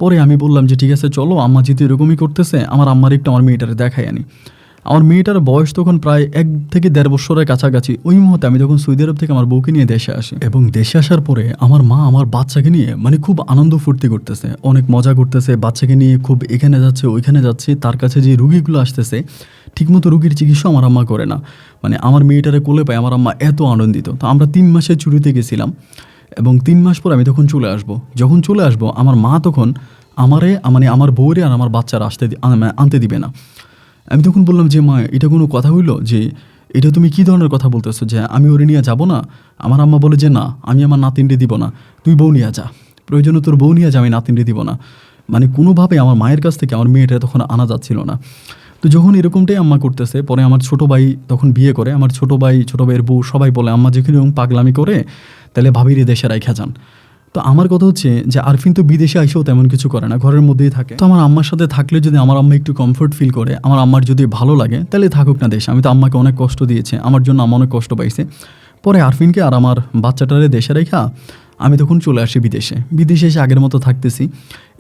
পরে আমি বললাম যে ঠিক আছে চলো, আম্মা যেহেতু এরকমই করতেছে আমার আম্মার একটু আমার মেয়েটারে দেখাই আনি। আমার মেয়েটার বয়স তখন প্রায় 1 থেকে 1.5 বছরের কাছাকাছি। ওই মুহূর্তে আমি তখন সৌদি আরব থেকে আমার বউকে নিয়ে দেশে আসি, এবং দেশে আসার পরে আমার মা আমার বাচ্চাকে নিয়ে মানে খুব আনন্দ ফুর্তি করতেছে, অনেক মজা করতেছে, বাচ্চাকে নিয়ে খুব এখানে যাচ্ছে ওইখানে যাচ্ছে। তার কাছে যে রুগীগুলো আসতেছে ঠিকমতো রুগীর চিকিৎসা আমার আম্মা করে না, মানে আমার মেয়েটারে কোলে পায় আমার আম্মা এত আনন্দিত। তো আমরা 3 মাসের ছুটিতে গেছিলাম, এবং 3 মাস পর আমি তখন চলে আসবো। যখন চলে আসবো আমার মা তখন মানে আমার বউরে আর আমার বাচ্চারা আনতে দিবে না। আমি তখন বললাম যে মা এটা কোনো কথা হইলো, যে এটা তুমি কী ধরনের কথা বলতেছো যে আমি ওরে নিয়ে যাবো না? আমার আম্মা বলে যে না, আমি আমার নাতিনরে দিব না, তুই বউ নিয়ে যা, প্রয়োজনে তোর বউ নিয়ে যা, আমি নাতিনরে দিব না। মানে কোনোভাবে আমার মায়ের কাছ থেকে আমার মেয়েটা তখন আনা যাচ্ছিল না। তো যখন এরকমটাই আম্মা করতেছে, পরে আমার ছোটো ভাই তখন বিয়ে করে, আমার ছোটো ভাইয়ের বউ সবাই বলে আম্মা যেখানে এরকম পাগলামি করে তাহলে ভাবিরে দেশে রাইখা যান। তো আমার কথা হচ্ছে যে আরফিন তো বিদেশে আইসেও তেমন কিছু করে না, ঘরের মধ্যেই থাকে। তো আমার আম্মার সাথে থাকলে যদি আমার আম্মা একটু কমফোর্ট ফিল করে, আমার আম্মার যদি ভালো লাগে তাহলে থাকুক না দেশে। আমি তো আম্মাকে অনেক কষ্ট দিয়েছে, আমার জন্য আম্মা অনেক কষ্ট পাইছে। পরে আরফিনকে আর আমার বাচ্চাটারে দেশে রেখা আমি তখন চলে আসি বিদেশে এসে আগের মতো থাকতেছি।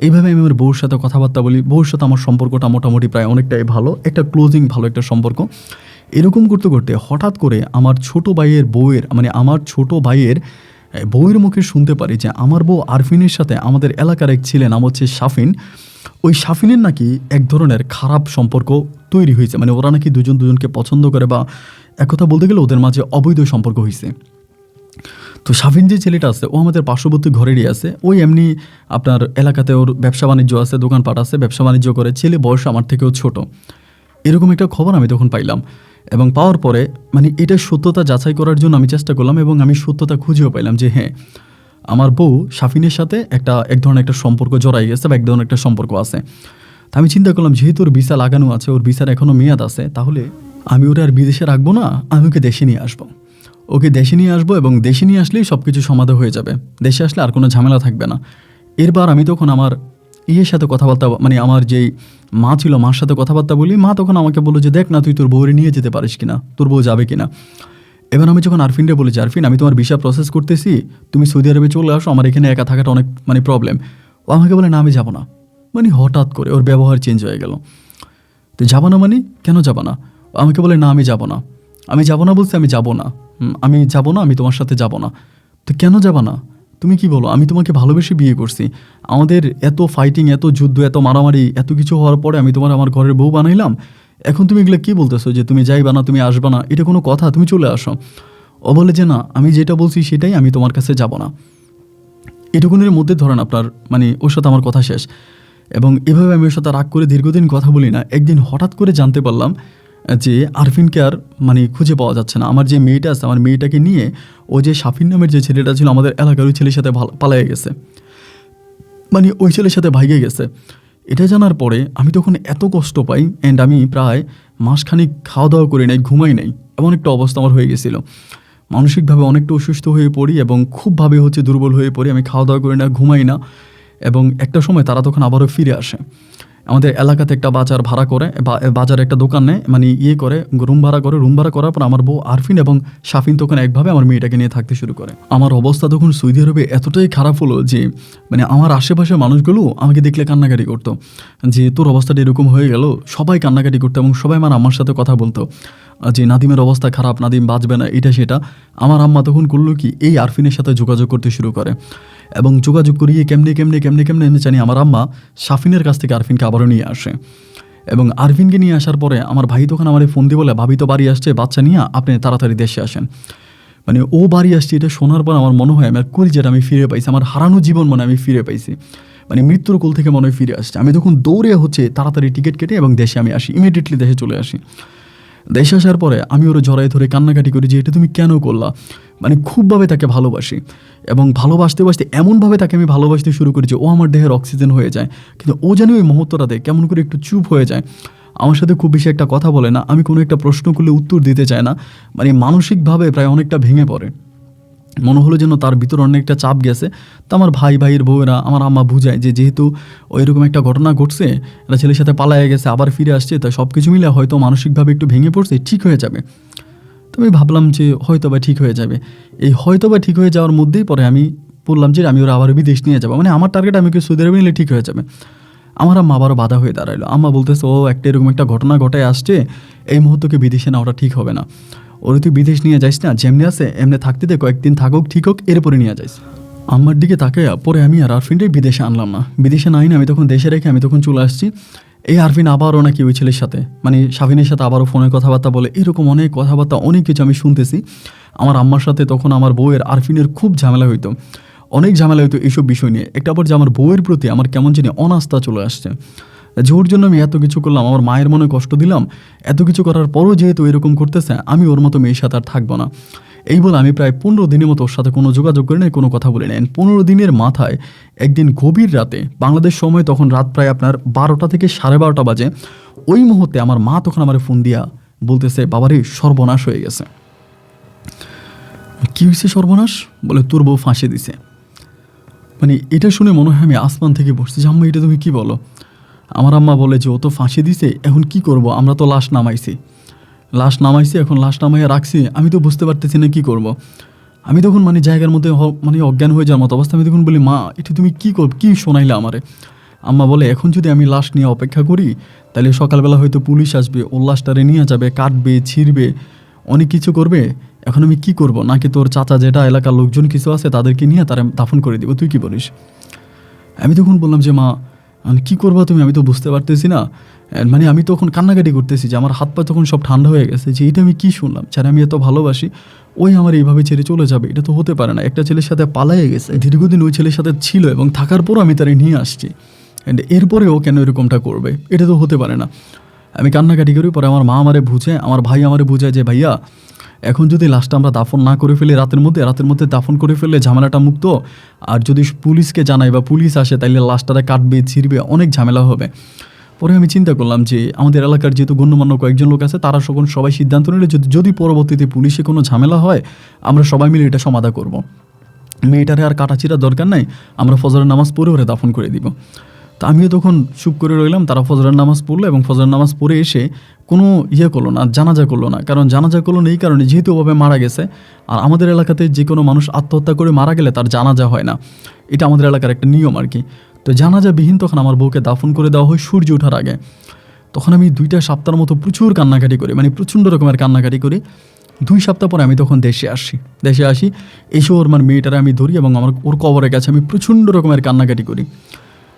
এইভাবে আমি আমার বউর সাথে কথাবার্তা বলি, বউর সাথে আমার সম্পর্কটা মোটামুটি প্রায় অনেকটাই ভালো, একটা ক্লোজিং ভালো একটা সম্পর্ক। এরকম করতে করতে হঠাৎ করে আমার ছোটো ভাইয়ের বউয়ের মুখে শুনতে পারি যে আমার বউ আরফিনের সাথে আমাদের এলাকার এক ছেলে নাম হচ্ছে শাফিন, ওই শাফিনের নাকি এক ধরনের খারাপ সম্পর্ক তৈরি হয়েছে, মানে ওরা নাকি দুজনকে পছন্দ করে, বা এক কথা বলতে গেলে ওদের মাঝে অবৈধ সম্পর্ক হয়েছে। তো শাফিন যে ছেলেটা আছে ও আমাদের পার্শ্ববর্তী ঘরেরই আছে, ওই এমনি আপনার এলাকাতে ওর ব্যবসা বাণিজ্য আছে, দোকানপাট আছে, ব্যবসা বাণিজ্য করে, ছেলে বয়স আমার থেকেও ছোট। এরকম একটা খবর আমি তখন পাইলাম, এবং পাওয়ার পরে মানে এটা সত্যতা যাচাই করার জন্য আমি চেষ্টা করলাম, এবং আমি সত্যতা খুঁজেও পাইলাম যে হ্যাঁ আমার বউ শাফিনের সাথে এক ধরনের একটা সম্পর্ক জড়াই গেছে, বা এক ধরনের একটা সম্পর্ক আছে। তা আমি চিন্তা করলাম যেহেতু ওর ভিসা লাগানো আছে, ওর ভিসার এখনও মেয়াদ আছে, তাহলে আমি ওরা আর বিদেশে রাখবো না, আমি ওকে দেশে নিয়ে আসবো। এবং দেশে নিয়ে আসলেই সব কিছু সমাধান হয়ে যাবে, দেশে আসলে আর কোনো ঝামেলা থাকবে না। এরপর আমি তখন আমার সাথে কথাবার্তা, মানে আমার যেই মা ছিল মার সাথে কথাবার্তা বলি, মা তখন আমাকে বললো যে দেখ না তুই তোর বউরে নিয়ে যেতে পারিস কিনা, তোর বউ যাবে কিনা। এবার আমি যখন আরফিনরে বলি যে আরফিন আমি তোমার ভিসা প্রসেস করতেছি, তুমি সৌদি আরবে চলে আসো, আমার এখানে একা থাকাটা অনেক মানে প্রবলেম। ও আমাকে বলে না আমি যাবো না। মানে হঠাৎ করে ওর ব্যবহার চেঞ্জ হয়ে গেল। তো যাবো না মানে কেন যাবো না? ও আমাকে বলে না আমি যাবো না বলছি, আমি যাবো না, আমি তোমার সাথে যাবো না। তো কেন যাবা না? তুমি কি বলো? আমি তোমাকে ভালোবেসে বিয়ে করছি, আমাদের এত ফাইটিং, এত যুদ্ধ, এত মারামারি, এত কিছু হওয়ার পরে আমি তোমার আমার ঘরের বউ বানাইলাম, এখন তুমি এগুলো কী বলতেছো যে তুমি যাইবা না, তুমি আসবা না, এটা কোনো কথা? তুমি চলে আসো। ও বলে যে না আমি যেটা বলছি সেটাই, আমি তোমার কাছে যাব না। এটুকুনের মধ্যে ধরেন আপনার মানে ওর সাথে আমার কথা শেষ। এবং এভাবে আমি ওর সাথে রাগ করে দীর্ঘদিন কথা বলি না। একদিন হঠাৎ করে জানতে পারলাম যে আরফিনকে আর মানে খুঁজে পাওয়া যাচ্ছে না। আমার যে মেয়েটা আছে, আমার মেয়েটাকে নিয়ে ও যে শাফিন নামের যে ছেলেটা ছিল আমাদের এলাকার, ওই ছেলের সাথে পালিয়ে গেছে, মানে ওই ছেলের সাথে ভাইগে গেছে। এটা জানার পরে আমি তখন এত কষ্ট পাই, অ্যান্ড আমি প্রায় মাসখানিক খাওয়া দাওয়া করি নাই, ঘুমাই নাই, এমন একটা অবস্থা আমার হয়ে গেছিল। মানসিকভাবে অনেকটা অসুস্থ হয়ে পড়ি, এবং খুবভাবে দুর্বল হয়ে পড়ি। আমি খাওয়া দাওয়া করি না, ঘুমাই না, এবং একটা সময় তারা তখন আবারও ফিরে আসে। আমাদের এলাকাতে একটা বাজার ভাড়া করে, বাজারে একটা দোকান নেয়, মানে করে রুম ভাড়া করে। রুম ভাড়া করার পর আমার বউ আরফিন এবং শাফিন তখন একভাবে আমার মেয়েটাকে নিয়ে থাকতে শুরু করে। আমার অবস্থা তখন সৌদি আরবে এতটাই খারাপ হলো যে মানে আমার আশেপাশের মানুষগুলো আমাকে দেখলে কান্নাকাটি করতো যে তোর অবস্থাটা এরকম হয়ে গেল। সবাই কান্নাকাটি করতো এবং সবাই আমার আম্মার সাথে কথা বলতো যে নাদিমের অবস্থা খারাপ, নাদিম বাঁচবে না, এটা সেটা। আমার আম্মা তখন করলো কি, এই আরফিনের সাথে যোগাযোগ করতে শুরু করে এবং যোগাযোগ করিয়ে কেমনে আমি জানি আমার আম্মা শাফিনের কাছ থেকে আরফিনকে আবারও নিয়ে আসে। এবং আরফিনকে নিয়ে আসার পরে আমার ভাই তখন আমার ফোন দিয়ে বলে, ভাবি তো বাড়ি আসছে বাচ্চা নিয়ে, আপনি তাড়াতাড়ি দেশে আসেন। মানে ও বাড়ি আসছে এটা শোনার পর আমার মনে হয় আমার কলিজাটা আমি ফিরে পাইছি, আমার হারানো জীবন মনে আমি ফিরে পাইছি, মানে মৃত্যুর কোল থেকে মনে হয় ফিরে আসছে। আমি তখন দৌড়ে তাড়াতাড়ি টিকিট কেটে এবং দেশে আমি আসি, ইমিডিয়েটলি দেশে চলে আসি। দেশে আসার পরে আমি ওর জড়াই ধরে কান্নাকাটি করি যে এটা তুমি কেন করলা। মানে খুবভাবে তাকে ভালোবাসি এবং ভালোবাসতে এমনভাবে তাকে আমি ভালোবাসতে শুরু করি যে ও আমার দেহের অক্সিজেন হয়ে যায়। কিন্তু ও জানি ওই মুহূর্তটাতে কেমন করে একটু চুপ হয়ে যায়, আমার সাথে খুব বেশি একটা কথা বলে না, আমি কোনো একটা প্রশ্ন করলে উত্তর দিতে চায় না, মানে মানসিকভাবে প্রায় অনেকটা ভেঙে পড়ে। মনে হলো যেন তার ভিতর অনেকটা চাপ গেছে। তো আমার ভাইয়ের বউয়েরা, আমার আম্মা বুঝায় যে যেহেতু ওইরকম একটা ঘটনা ঘটছে, একটা ছেলের সাথে পালায়ে গেছে আবার ফিরে আসছে, তাই সব কিছু মিলে হয়তো মানসিকভাবে একটু ভেঙে পড়ছে, ঠিক হয়ে যাবে। তো আমি ভাবলাম যে হয়তোবা ঠিক হয়ে যাবে। এই হয়তোবা ঠিক হয়ে যাওয়ার মধ্যেই পরে আমি বললাম যে আমি ওরা আবার বিদেশ নিয়ে যাবো, মানে আমার টার্গেট আমি সৌদি আরবে নিলে ঠিক হয়ে যাবে। আমার আম্মা আবারও বাধা হয়ে দাঁড়াইলো। আম্মা বলতেছে ও একটা এরকম একটা ঘটনা ঘটায় আসছে, এই মুহূর্তকে বিদেশে নেওয়াটা ঠিক হবে না, ওরা তুই বিদেশ নিয়ে যাইস না, যেমনি আছে এমনি থাকতে দে, কয়েকদিন থাকুক ঠিক হোক, এরপরে নিয়ে যাইস। আম্মার দিকে তাকে পরে আমি আর আরফিনটাই বিদেশে আনলাম না, বিদেশে নাই না, আমি তখন দেশে রেখে আমি তখন চলে আসছি। এই আরফিন আবারও নাকি ওই ছেলের সাথে, মানে শাফিনের সাথে আবারও ফোনে কথাবার্তা বলে, এরকম অনেক কথাবার্তা অনেক কিছু আমি শুনতেছি। আমার আম্মার সাথে তখন আমার বউয়ের আরফিনের খুব ঝামেলা হইতো, অনেক ঝামেলা হইতো এইসব বিষয় নিয়ে। একটা পর যে আমার বউয়ের প্রতি আমার কেমন জানি অনাস্থা চলে আসছে, যে ওর জন্য আমি এত কিছু করলাম, আমার মায়ের মনে কষ্ট দিলাম, এত কিছু করার পরও যেহেতু এরকম করতেছে, আমি ওর মতো মেয়ের সাথে আর থাকবো না। এই বলে আমি প্রায় 15 দিনের মতো ওর সাথে কোনো যোগাযোগ করি নাই, কোনো কথা বলি নাই। 15 দিনের মাথায় একদিন গভীর রাতে, বাংলাদেশ সময় তখন রাত প্রায় আপনার 12টা থেকে 12:30 বাজে, ওই মুহূর্তে আমার মা তখন আমার ফোন দিয়া বলতেছে, বাবারে সর্বনাশ হয়ে গেছে। কী হয়েছে সর্বনাশ? বলে তোর বউ ফাঁসি দিছে। মানে এটা শুনে মনে হয় আমি আসমান থেকে বসছি যে আম্মা এটা তুমি কী বলো? আমার আম্মা বলে যে ও তো ফাঁসি দিছে, এখন কি করব, আমরা তো লাশ নামাইছি, এখন লাশ নামাইয়া রাখছি, আমি তো বুঝতে পারতেছি না কী করব। আমি তখন মানে জায়গার মধ্যে মানে অজ্ঞান হয়ে যাওয়ার মতো অবস্থা। আমি তখন বলি, মা এটা তুমি কী শোনাইলে আমারে? আম্মা বলে এখন যদি আমি লাশ নিয়ে অপেক্ষা করি তাহলে সকালবেলা হয়তো পুলিশ আসবে, ও লাশটারে নিয়ে যাবে, কাটবে, ছিঁড়বে, অনেক কিছু করবে, এখন আমি কি করব? নাকি তোর চাচা যেটা এলাকার লোকজন কিছু আছে তাদেরকে নিয়ে তারা দাফন করে দিব, তুই কি বলিস? আমি তখন বললাম যে মা কী করবা তুমি, আমি তো বুঝতে পারতেছি না। মানে আমি তখন কান্নাকাটি করতেছি যে আমার হাত পা তখন সব ঠান্ডা হয়ে গেছে, যে এটা আমি কী শুনলাম, যারা আমি এত ভালোবাসি ওই আমার এইভাবে ছেড়ে চলে যাবে, এটা তো হতে পারে না। একটা ছেলের সাথে পালাইয়ে গেছে, দীর্ঘদিন ওই ছেলের সাথে ছিল এবং থাকার পরও আমি তারে নিয়ে আসছি, এরপরে ও কেন এরকমটা করবে, এটা তো হতে পারে না। আমি কান্নাকাটি করি। পরে আমার মা আমারে বুঝে, আমার ভাই আমারে বুঝায় যে ভাইয়া এখন যদি লাশটা আমরা দাফন না করে ফেলি রাতের মধ্যে দাফন করে ফেললে ঝামেলাটা মুক্ত, আর যদি পুলিশকে জানাই বা পুলিশ আসে তাইলে লাশটারে কাটবে, ছিঁড়বে, অনেক ঝামেলা হবে। পরে আমি চিন্তা করলাম যে আমাদের এলাকার যেহেতু গণ্যমান্য কয়েকজন লোক আছে, তারা সবাই সিদ্ধান্ত নিলে যদি পরবর্তীতে পুলিশে কোনো ঝামেলা হয় আমরা সবাই মিলে এটা সমাধা করব। মেয়েটারে আর কাটাছিড়া দরকার নাই, আমরা ফজরের নামাজ পড়ে ওরে দাফন করে দিব। তা আমিও তখন চুপ করে রইলাম। তারা ফজরের নামাজ পড়লো এবং ফজরের নামাজ পড়ে এসে কোনো করলো না, জানাজা করলো না। কারণ জানাজা করলো না এই কারণে, যেহেতু ওভাবে মারা গেছে, আর আমাদের এলাকাতে যে কোনো মানুষ আত্মহত্যা করে মারা গেলে তার জানাজা হয় না, এটা আমাদের এলাকার একটা নিয়ম আর কি। তো জানাজাবিহীন তখন আমার বউকে দাফন করে দেওয়া হয় সূর্য ওঠার আগে। তখন আমি 2টা সপ্তাহের মতো প্রচুর কান্নাকাটি করি, মানে প্রচণ্ড রকমের কান্নাকাটি করি। 2 সপ্তাহ পরে আমি তখন দেশে আসি এসে ওর মেয়েটারে আমি ধরি এবং ওর কবরের কাছে আমি প্রচণ্ড রকমের কান্নাকাটি করি।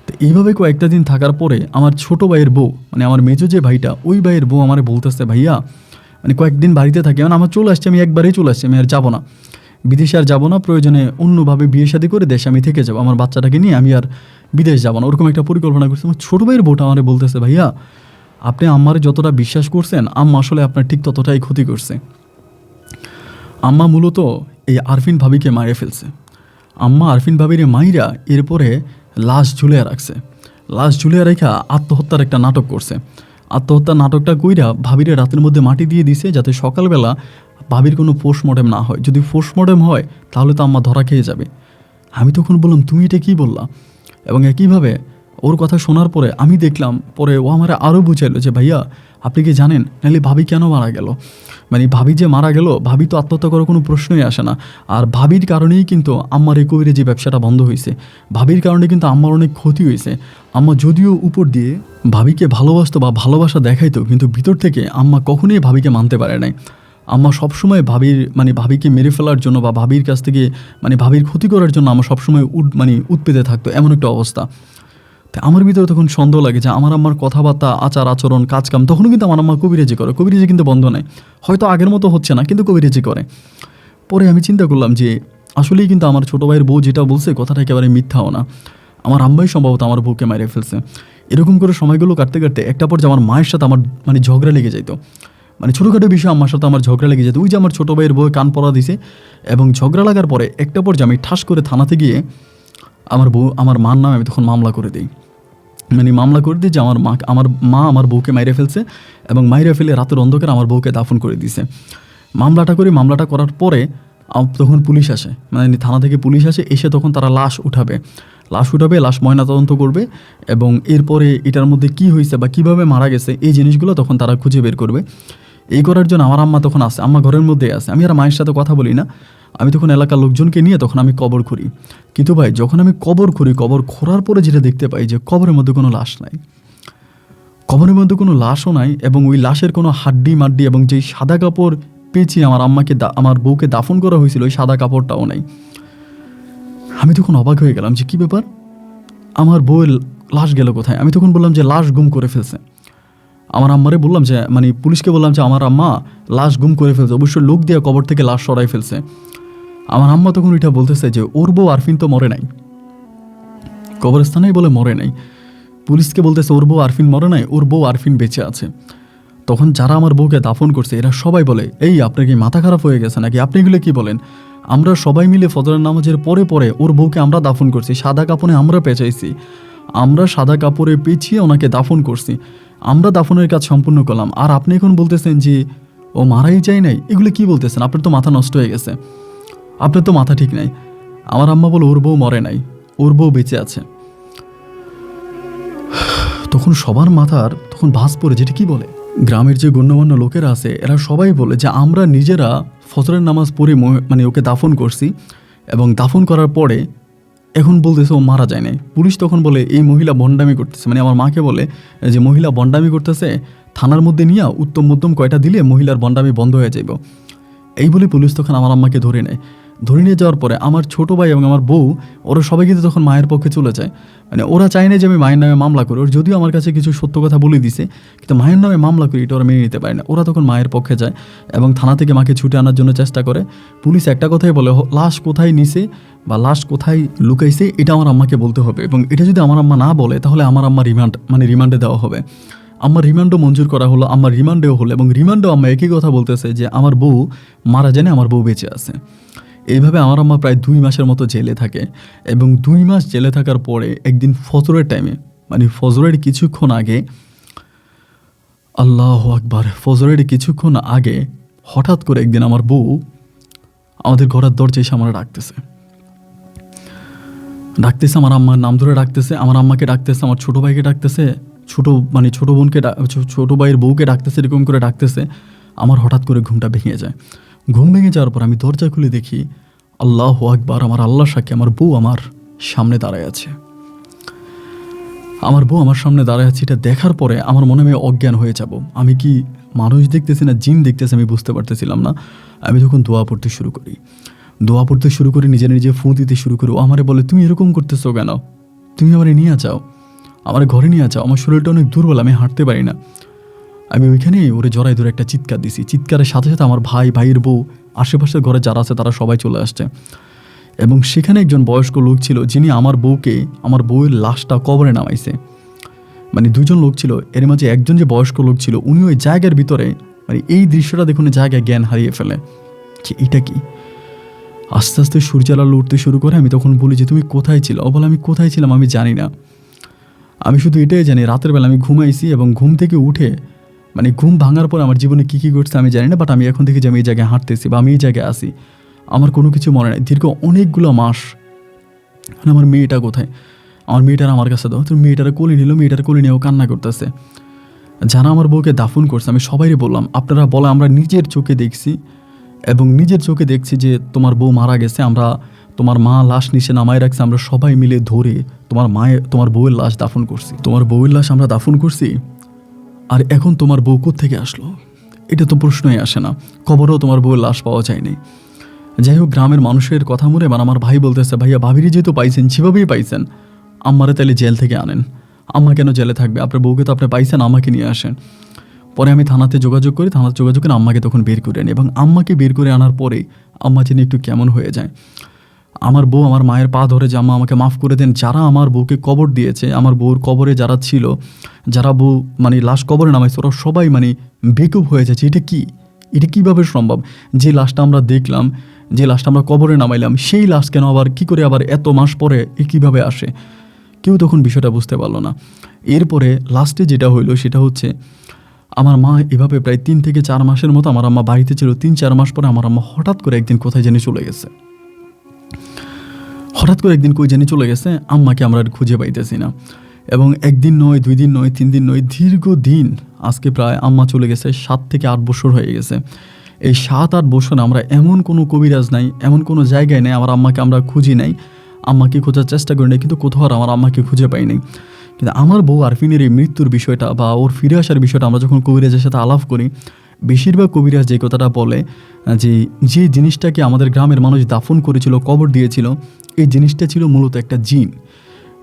তো এইভাবে কয়েকটা দিন থাকার পরে আমার ছোটো ভাইয়ের বউ, মানে আমার মেজো যে ভাইটা, ওই ভাইয়ের বউ আমার বলতেছে, ভাইয়া মানে কয়েকদিন বাড়িতে থাকি, মানে আমার চলে আসছে, আমি একবারেই চলে আসছি, আমি আর যাবো না বিদেশে, আর যাবো না, প্রয়োজনে অন্যভাবে বিয়ে শাদী করে দেশে আমি থেকে যাবো, আমার বাচ্চাটাকে নিয়ে আমি আর বিদেশ যাবো না, ওরকম একটা পরিকল্পনা করছি। আমার ছোটো ভাইয়ের বউটা আমার বলতেছে, ভাইয়া আপনি আম্মারে যতটা বিশ্বাস করছেন, আম্মা আসলে আপনার ঠিক ততটাই ক্ষতি করছে। আম্মা মূলত এই আরফিন ভাবিকে মারিয়ে ফেলছে। আম্মা আরফিন ভাবিরে মাইরা এরপরে লাশ ঝুলিয়ে রাখছে। লাশ ঝুলিয়ে রেখা আত্মহত্যার একটা নাটক করছে। আত্মহত্যার নাটকটা কইরা ভাবিরে রাতের মধ্যে মাটি দিয়ে দিছে, যাতে সকালবেলা ভাবির কোনো পোস্টমর্টেম না হয়। যদি পোস্টমর্টেম হয় তাহলে তো আম্মা ধরা খেয়ে যাবে। আমি তখন বললাম, তুমি এটা কী বললা? এবং একইভাবে ওর কথা শোনার পরে আমি দেখলাম, পরে ও আমার আরও বুঝাইলো যে ভাইয়া আপনি কি জানেন নাহলে ভাবি কেন মারা গেল, মানে ভাবি যে মারা গেল, ভাবি তো আত্মহত্যা করার কোনো প্রশ্নই আসে না। আর ভাবির কারণেই কিন্তু আম্মার এই কবিরাজি ব্যবসাটা বন্ধ হয়েছে, ভাবির কারণে কিন্তু আম্মার অনেক ক্ষতি হয়েছে। আম্মা যদিও উপর দিয়ে ভাবিকে ভালোবাসতো বা ভালোবাসা দেখাইতো, কিন্তু ভিতর থেকে আম্মা কখনোই ভাবিকে মানতে পারে নাই। আম্মা সবসময় ভাবিকে মেরে ফেলার জন্য বা ভাবির কাছ থেকে মানে ভাবির ক্ষতি করার জন্য আম্মা সবসময় উৎপেতে থাকতো, এমন একটা অবস্থা। তাই আমার ভিতরে তখন সন্দেহ লাগে যে আমার আম্মার কথাবার্তা, আচার আচরণ, কাজকাম, তখনও কিন্তু আমার আম্মা কবিরাজি করে। কবিরাজি কিন্তু বন্ধ নাই, হয়তো আগের মতো হচ্ছে না, কিন্তু কবিরাজি করে। পরে আমি চিন্তা করলাম যে আসলেই কিন্তু আমার ছোটো ভাইয়ের বউ যেটা বলছে কথাটা একেবারে মিথ্যাও না, আমার আম্মাই সম্ভবত আমার বউকে মেরে ফেলছে। এরকম করে সময়গুলো কাটতে কাটতে একটা পর্যায়ে আমার মায়ের সাথে আমার মানে ঝগড়া লেগে যেত, মানে ছোটোখাটো বিষয়ে আম্মার সাথে আমার ঝগড়া লেগে যেত। ওই যে আমার ছোটো ভাইয়ের বউ কান পড়া দিছে, এবং ঝগড়া লাগার পরে একটা পর্যায়ে আমি ঠাস করে থানাতে গিয়ে আমার মার নামে আমি তখন মামলা করে দিই। মানে মামলা করে দিই যে আমার মা আমার বউকে মাইরে ফেলছে, এবং মাইরে ফেলে রাতের অন্ধকারে আমার বউকে দাফন করে দিছে। মামলাটা করার পরে তখন পুলিশ আসে, মানে থানা থেকে পুলিশ আসে, এসে তখন তারা লাশ উঠাবে, লাশ ময়নাতদন্ত করবে, এবং এরপরে এটার মধ্যে কি হয়েছে বা কিভাবে মারা গেছে এই জিনিসগুলো তখন তারা খুঁজে বের করবে। এই করার জন্য আমার আম্মা তখন আসে, আম্মা ঘরের মধ্যে আছে। আমি আর মায়ের সাথে কথা বলি না, আমি তখন এলাকার লোকজনকে নিয়ে তখন আমি কবর খুঁড়ি। কিন্তু ভাই যখন আমি কবর খোঁড়ার পরে যেটা দেখতে পাই যে কবরের মধ্যে কোনো লাশ নাই, কবরের মধ্যে কোনো লাশও নাই, এবং ওই লাশের কোনো হাড্ডি মাড্ডি এবং যেই সাদা কাপড় পেঁচিয়ে আমার বউকে দাফন করা হয়েছিল ওই সাদা কাপড়টাও নাই। আমি তখন অবাক হয়ে গেলাম যে কী ব্যাপার, আমার বউয়ের লাশ গেল কোথায়? আমি তখন বললাম যে লাশ গুম করে ফেলছে। আমার আম্মারে বললাম যে মানে পুলিশকে বললাম যে আমার আম্মা লাশ গুম করে ফেলছে, অবশ্যই লোক দিয়ে কবর থেকে লাশ সরাই ফেলছে। আমার আম্মা তখন ওইটা বলতেছে যে ওর বউ আরফিন তো মরে নাই, কবরস্থানেই বলে মরে নাই। পুলিশকে বলতেছে ওর বউ আরফিন মরে নাই, ওর বউ আরফিন বেঁচে আছে। তখন যারা আমার বউকে দাফন করছে এরা সবাই বলে, এই আপনার কি মাথা খারাপ হয়ে গেছে নাকি, আপনি এগুলো কী বলেন? আমরা সবাই মিলে ফজরের নামাজের পরে ওর বউকে আমরা দাফন করছি, সাদা কাপড়ে আমরা পেঁচাইছি, আমরা সাদা কাপড়ে পেঁচিয়ে ওনাকে দাফন করছি, আমরা দাফনের কাজ সম্পূর্ণ করলাম, আর আপনি এখন বলতেছেন যে ও মারাই যায় নাই? এগুলো কি বলতেছেন? আপনার তো মাথা নষ্ট হয়ে গেছে, আপনার তো মাথা ঠিক নাই। আমার আম্মা বলে ওর বউ মরে নাই, ওর বউ বেঁচে আছে। তখন সবার মাথার তখন ভাঁজ পড়ে, যেটা কি বলে, গ্রামের যে গণ্যমান্য লোকেরা আছে এরা সবাই বলে যে আমরা নিজেরা ফজরের নামাজ পড়ে মানে ওকে দাফন করছি, এবং দাফন করার পরে এখন বলতেছে ও মারা যায় নাই। পুলিশ তখন বলে এই মহিলা বন্ডামি করতেছে, মানে আমার মাকে বলে যে মহিলা বন্ডামি করতেছে, থানার মধ্যে নিয়ে উত্তম মধ্যম কয়টা দিলে মহিলার বন্ডামি বন্ধ হয়ে যাইব। এই বলে পুলিশ তখন আমার আম্মাকে ধরে নেয়। ধরে নিয়ে যাওয়ার পরে আমার ছোটো ভাই এবং আমার বউ ওরা সবাই কিন্তু তখন মায়ের পক্ষে চলে যায়। মানে ওরা চায় না যে আমি মায়ের নামে মামলা করি, ওর যদিও আমার কাছে কিছু সত্য কথা বলে দিছে, কিন্তু মায়ের নামে মামলা করি এটা ওরা মেনে নিতে পারে না। ওরা তখন মায়ের পক্ষে যায় এবং থানা থেকে মাকে ছুটে আনার জন্য চেষ্টা করে। পুলিশ একটা কথাই বলে, লাশ কোথায় নিছে বা লাশ কোথায় লুকাইছে এটা আমার আম্মাকে বলতে হবে, এবং এটা যদি আমার আম্মা না বলে তাহলে আমার আম্মা রিমান্ডে দেওয়া হবে। আমার রিমান্ডও মঞ্জুর করা হলো, আমার রিমান্ডেও হলো, এবং রিমান্ডেও আম্মা একই কথা বলতেছে যে আমার বউ মারা যায় না, আমার বউ বেঁচে আছে। এইভাবে আমার আম্মা প্রায় 2 মাসের মতো জেলে থাকে, এবং 2 মাস জেলে থাকার পরে একদিন ফজরের টাইমে, মানে ফজরের কিছুক্ষণ আগে, আল্লাহু আকবার, ফজরের কিছুক্ষণ আগে হঠাৎ করে একদিন আমার বউ আমাদের ঘরের দরজায় এসে আমার ডাকতেছে, আমার আম্মার নাম ধরে ডাকতেছে, আমার আম্মাকে ডাকতেছে, আমার ছোটো ভাইকে ডাকতেছে, ছোটো বোনকে, ছোটো ভাইয়ের বউকে ডাকতেছে, এরকম করে ডাকতেছে। আমার হঠাৎ করে ঘুমটা ভেঙে যায়। ঘুম ভেঙে যাওয়ার পর আমি দরজা খুলে দেখি, আল্লাহু আকবার, আমার আল্লাহ সাক্ষী, আমার বউ আমার সামনে দাঁড়ায় আছে। এটা দেখার পরে আমার মনে হয় অজ্ঞান হয়ে যাব। আমি কি মানুষ দেখতেছি না জিন দেখতেছি আমি বুঝতে পারতেছিলাম না। আমি তখন দোয়া পড়তে শুরু করি, নিজে ফু দিতে শুরু করি। ও আমারে বলে, তুমি এরকম করতেছো কেন? তুমি আমারে নিয়ে যাও, আমার ঘরে নিয়ে যাও, আমার শরীরটা অনেক দুর্বল, আমি হাঁটতে পারি না। আমি ওইখানে ওরে জড়াই ধরে একটা চিৎকার দিছি। চিৎকারের সাথে সাথে আমার ভাইয়ের বউ, আশেপাশের ঘরে যারা আছে তারা সবাই চলে আসছে, এবং সেখানে একজন বয়স্ক লোক ছিল যিনি আমার বউয়ের লাশটা কবরে নামাইছে। মানে 2 জন লোক ছিল, এর মাঝে একজন যে বয়স্ক লোক ছিল উনি ওই জায়গার ভিতরে, মানে এই দৃশ্যটা দেখুন জায়গায় জ্ঞান হারিয়ে ফেলে যে এটা কি। আস্তে আস্তে সূর্যালো উঠতে শুরু করে। আমি তখন বলি যে তুমি কোথায় ছিল? ও বলে আমি কোথায় ছিলাম আমি জানি না, আমি শুধু এটাই জানি রাতের বেলা আমি ঘুমাইছি, এবং ঘুম থেকে উঠে, মানে ঘুম ভাঙার পর আমার জীবনে কী ঘটছে আমি জানি না, বাট আমি এখন থেকে যে আমি এই জায়গায় হাঁটতেছি বা আমি এই জায়গায় আসি, আমার কোনো কিছু মনে নেই। দীর্ঘ অনেকগুলো মাস, আমার মেয়েটা কোথায়? আমার মেয়েটার আমার কাছে দাও। তো মেয়েটারা কোলে নিল, মেয়েটার কোলে নিয়ে ও কান্না করতেছে। যারা আমার বউকে দাফন করছে আমি সবাইকে বললাম, আপনারা বলে আমরা নিজের চোখে দেখছি এবং নিজের চোখে দেখছি যে তোমার বউ মারা গেছে, আমরা তোমার মা লাশ নিচে নামায় রাখছে, আমরা সবাই মিলে ধরে তোমার বউয়ের লাশ দাফন করছি, তোমার বউয়ের লাশ আমরা দাফন করছি। আর এখন তোমার বউ কোত্থেকে আসলো? এটা তো প্রশ্নই আসে না। কবরেও তোমার বউয়ের লাশ পাওয়া যায়নি। যাই হোক, গ্রামের মানুষের কথা মনে মানে আমার ভাই বলতেছে, ভাইয়া ভাবিরি যেহেতু পাইছেন, যেভাবেই পাইছেন আম্মারে তাহলে জেল থেকে আনেন। আম্মা কেন জেলে থাকবে? আপনার বউকে তো আপনি পাইছেন, আমাকে নিয়ে আসেন। পরে আমি থানাতে যোগাযোগ করি, থানাতে যোগাযোগ করে আম্মাকে তখন বের করে আনি এবং আম্মাকে বের করে আনার পরে আম্মা যিনি একটু কেমন হয়ে যায়। আমার বউ আমার মায়ের পা ধরে যে আম্মা আমাকে মাফ করে দেন, যারা আমার বউকে কবর দিয়েছে, আমার বউর কবরে যারা ছিল, যারা বউ মানে লাশ কবরে নামাইছে, ওরা সবাই মানে বেকুব হয়ে যাচ্ছে। এটা কীভাবে সম্ভব? যে লাশটা আমরা দেখলাম, যে লাশটা আমরা কবরে নামাইলাম, সেই লাশ কেন আবার কী করে আবার এত মাস পরে কীভাবে আসে? কেউ তখন বিষয়টা বুঝতে পারলো না। এরপরে লাস্টে যেটা হইলো সেটা হচ্ছে, আমার মা এভাবে প্রায় 3 থেকে 4 মাসের মতো আমার আম্মা বাড়িতে ছিল। 3-4 মাস পরে আমার আম্মা হঠাৎ করে একদিন কোথায় জানি চলে গেছে। হঠাৎ করে একদিন কই জানি চলে গেছে, আম্মাকে আমরা আর খুঁজে পাইতেছি না। এবং 1 দিন নয়, 2 দিন নয়, 3 দিন নয়, দীর্ঘদিন, আজকে প্রায় আম্মা চলে গেছে 7 থেকে 8 বছর হয়ে গেছে। এই 7-8 বছর আমরা এমন কোনো কবিরাজ নাই, এমন কোনো জায়গায় নেই আমার আম্মাকে আমরা খুঁজি নাই, আম্মাকে খোঁজার চেষ্টা করি নাই, কিন্তু কোথাও আর আমার আম্মাকে খুঁজে পাই নাই। কিন্তু আমার বউ আরফিনের এই মৃত্যুর বিষয়টা বা ওর ফিরে আসার বিষয়টা আমরা যখন কবিরাজের সাথে আলাপ করি, বেশিরভাগ কবিরাজ যে কথাটা বলে যে জিনিসটাকে আমাদের গ্রামের মানুষ দাফন করেছিল, কবর দিয়েছিল, এই জিনিসটা ছিল মূলত একটা জিন।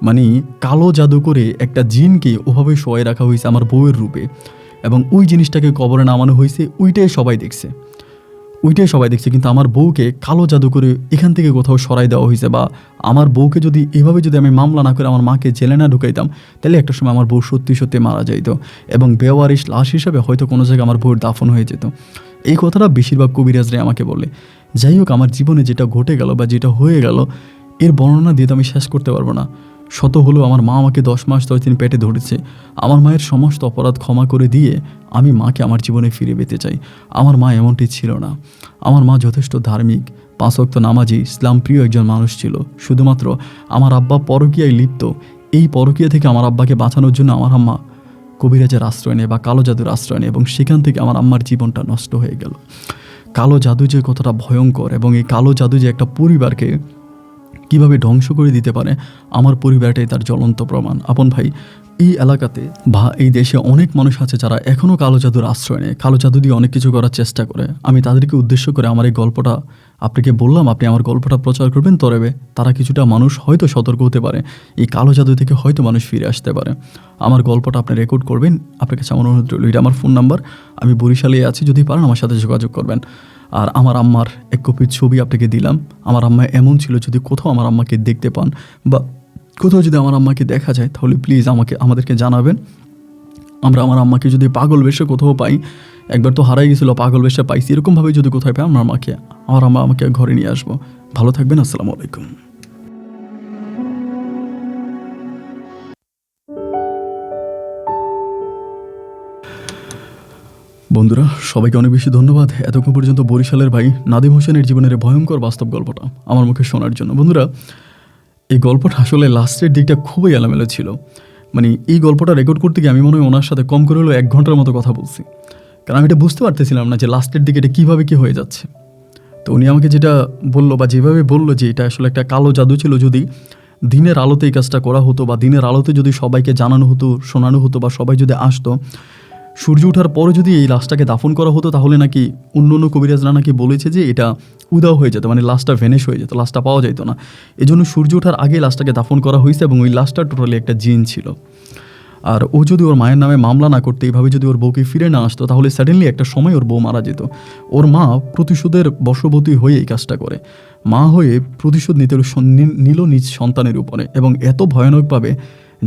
মানে কালো জাদু করে একটা জিনকে ওভাবে শোয়াই রাখা হয়েছে আমার বউয়ের রূপে, এবং ওই জিনিসটাকে কবরে নামানো হয়েছে। ওইটাই সবাই দেখছে। কিন্তু আমার বউকে কালো জাদু করে এখান থেকে কোথাও সরাই দেওয়া হয়েছে, বা আমার বউকে যদি এভাবে যদি আমি মামলা না করে আমার মাকে জেলে না ঢুকাইতাম, তাহলে একটা সময় আমার বউ সত্যি সত্যি মারা যাইতো এবং বেওয়ারিশ লাশ হিসাবে হয়তো কোনো জায়গায় আমার বউয়ের দাফন হয়ে যেত। এই কথাটা বেশিরভাগ কবিরাজরাই আমাকে বলে। যাই হোক, আমার জীবনে যেটা ঘটে গেল বা যেটা হয়ে গেল, এর বর্ণনা দিয়ে তো আমি শেষ করতে পারবো না। শত হলেও আমার মা আমাকে 10 মাস 10 দিন পেটে ধরেছে। আমার মায়ের সমস্ত অপরাধ ক্ষমা করে দিয়ে আমি মাকে আমার জীবনে ফিরে পেতে চাই। আমার মা এমনটি ছিল না। আমার মা যথেষ্ট ধার্মিক, 5 ওয়াক্ত নামাজি, ইসলাম প্রিয় একজন মানুষ ছিল। শুধুমাত্র আমার আব্বা পরকীয়ায় লিপ্ত। এই পরকীয়া থেকে আমার আব্বাকে বাঁচানোর জন্য আমার আম্মা কবিরাজের আশ্রয় নেয় বা কালো জাদুর আশ্রয় নেয়, এবং সেখান থেকে আমার আম্মার জীবনটা নষ্ট হয়ে গেল। কালো জাদু যে কতটা ভয়ঙ্কর, এবং এই কালো জাদু যে একটা পরিবারকে কীভাবে ধ্বংস করে দিতে পারে, আমার পরিবারটাই তার জ্বলন্ত প্রমাণ। আপন ভাই, এই এলাকাতে বা এই দেশে অনেক মানুষ আছে যারা এখনও কালো জাদুর আশ্রয় নেয়, কালো জাদু দিয়ে অনেক কিছু করার চেষ্টা করে। আমি তাদেরকে উদ্দেশ্য করে আমার এই গল্পটা আপনাকে বললাম, আপনি আমার গল্পটা প্রচার করবেন, তবে তারা কিছুটা মানুষ হয়তো সতর্ক হতে পারে, এই কালো জাদু থেকে হয়তো মানুষ ফিরে আসতে পারে। আমার গল্পটা আপনি রেকর্ড করবেন, আপনার কাছে আমার অনুরোধ রইল। এটা আমার ফোন নাম্বার, আমি বরিশালে আছি, যদি পারেন আমার সাথে যোগাযোগ করবেন। আর আমার আম্মার এক কপির ছবি আপনাকে দিলাম। আমার আম্মা এমন ছিল, যদি কোথাও আমার আম্মাকে দেখতে পান বা কোথাও যদি আমার আম্মাকে দেখা যায়, তাহলে প্লিজ আমাদেরকে জানাবেন। আমরা আমার আম্মাকে যদি পাগল বেশে কোথাও পাই, একবার তো হারাই গেছিলো, পাগল বেশে পাইছি, এরকমভাবে যদি কোথায় পাই আমার আম্মা আমাকে ঘরে নিয়ে আসবো। ভালো থাকবেন, আসসালামু আলাইকুম। বন্ধুরা, সবাইকে অনেক বেশি ধন্যবাদ এতক্ষণ পর্যন্ত বরিশালের ভাই নাদিম হোসেনের জীবনের ভয়ঙ্কর বাস্তব গল্পটা আমার মুখে শোনার জন্য। বন্ধুরা, এই গল্পটা আসলে লাস্টের দিকটা খুবই এলোমেলো ছিল। মানে এই গল্পটা রেকর্ড করতে গিয়ে আমি মনে হয় ওনার সাথে কম করে হলেও 1 ঘন্টার মতো কথা বলছি, কারণ আমি এটা বুঝতে পারতেছিলাম না যে লাস্টের দিকে এটা কীভাবে কী হয়ে যাচ্ছে। তো উনি আমাকে যেটা বললো বা যেভাবে বললো যে এটা আসলে একটা কালো জাদু ছিল, যদি দিনের আলোতে এই কাজটা করা হতো বা দিনের আলোতে যদি সবাইকে জানানো হতো, শোনানো হতো, বা সবাই যদি আসতো, সূর্য ওঠার পরে যদি এই লাশটাকে দাফন করা হতো, তাহলে নাকি অন্য কবিরাজরা নাকি বলেছে যে এটা উদাও হয়ে যেত, মানে লাশটা ভ্যানিশ হয়ে যেত, লাশটা পাওয়া যেত না। এজন্য সূর্য ওঠার আগে লাশটাকে দাফন করা হয়েছে, এবং ওই লাশটা টোটালি একটা জিন ছিল। আর ও যদি ওর মায়ের নামে মামলা না করতে, এইভাবে যদি ওর বউকে ফিরে না আসতো, তাহলে সাডেনলি একটা সময় ওর বউ মারা যেত। ওর মা প্রতিশোধের বশবর্তী হয়ে এই কাজটা করে, মা হয়ে প্রতিশোধ নিল নিজ সন্তানের উপরে, এবং এত ভয়ানকভাবে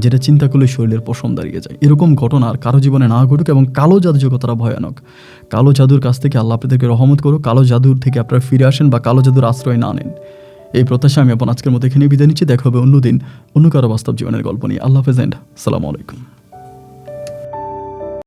যেটা চিন্তা করলে শরীরের পশম দাঁড়িয়ে যায়। এরকম ঘটনা আর কারো জীবনে না ঘটুক, এবং কালো জাদু যে কতটা ভয়ানক, কালো জাদুর কাছ থেকে আল্লাহ আপনাদেরকে রহমত করুক, কালো জাদুর থেকে আপনারা ফিরে আসেন বা কালো জাদুর আশ্রয় না নেন। এই প্রত্যাশা আমি আজকের মতো এখানে বিদায় নিচ্ছি। দেখা হবে অন্যদিন অন্য কারো বাস্তব জীবনের গল্প নিয়ে। আল্লাহ হাফেজ, আসসালামু আলাইকুম।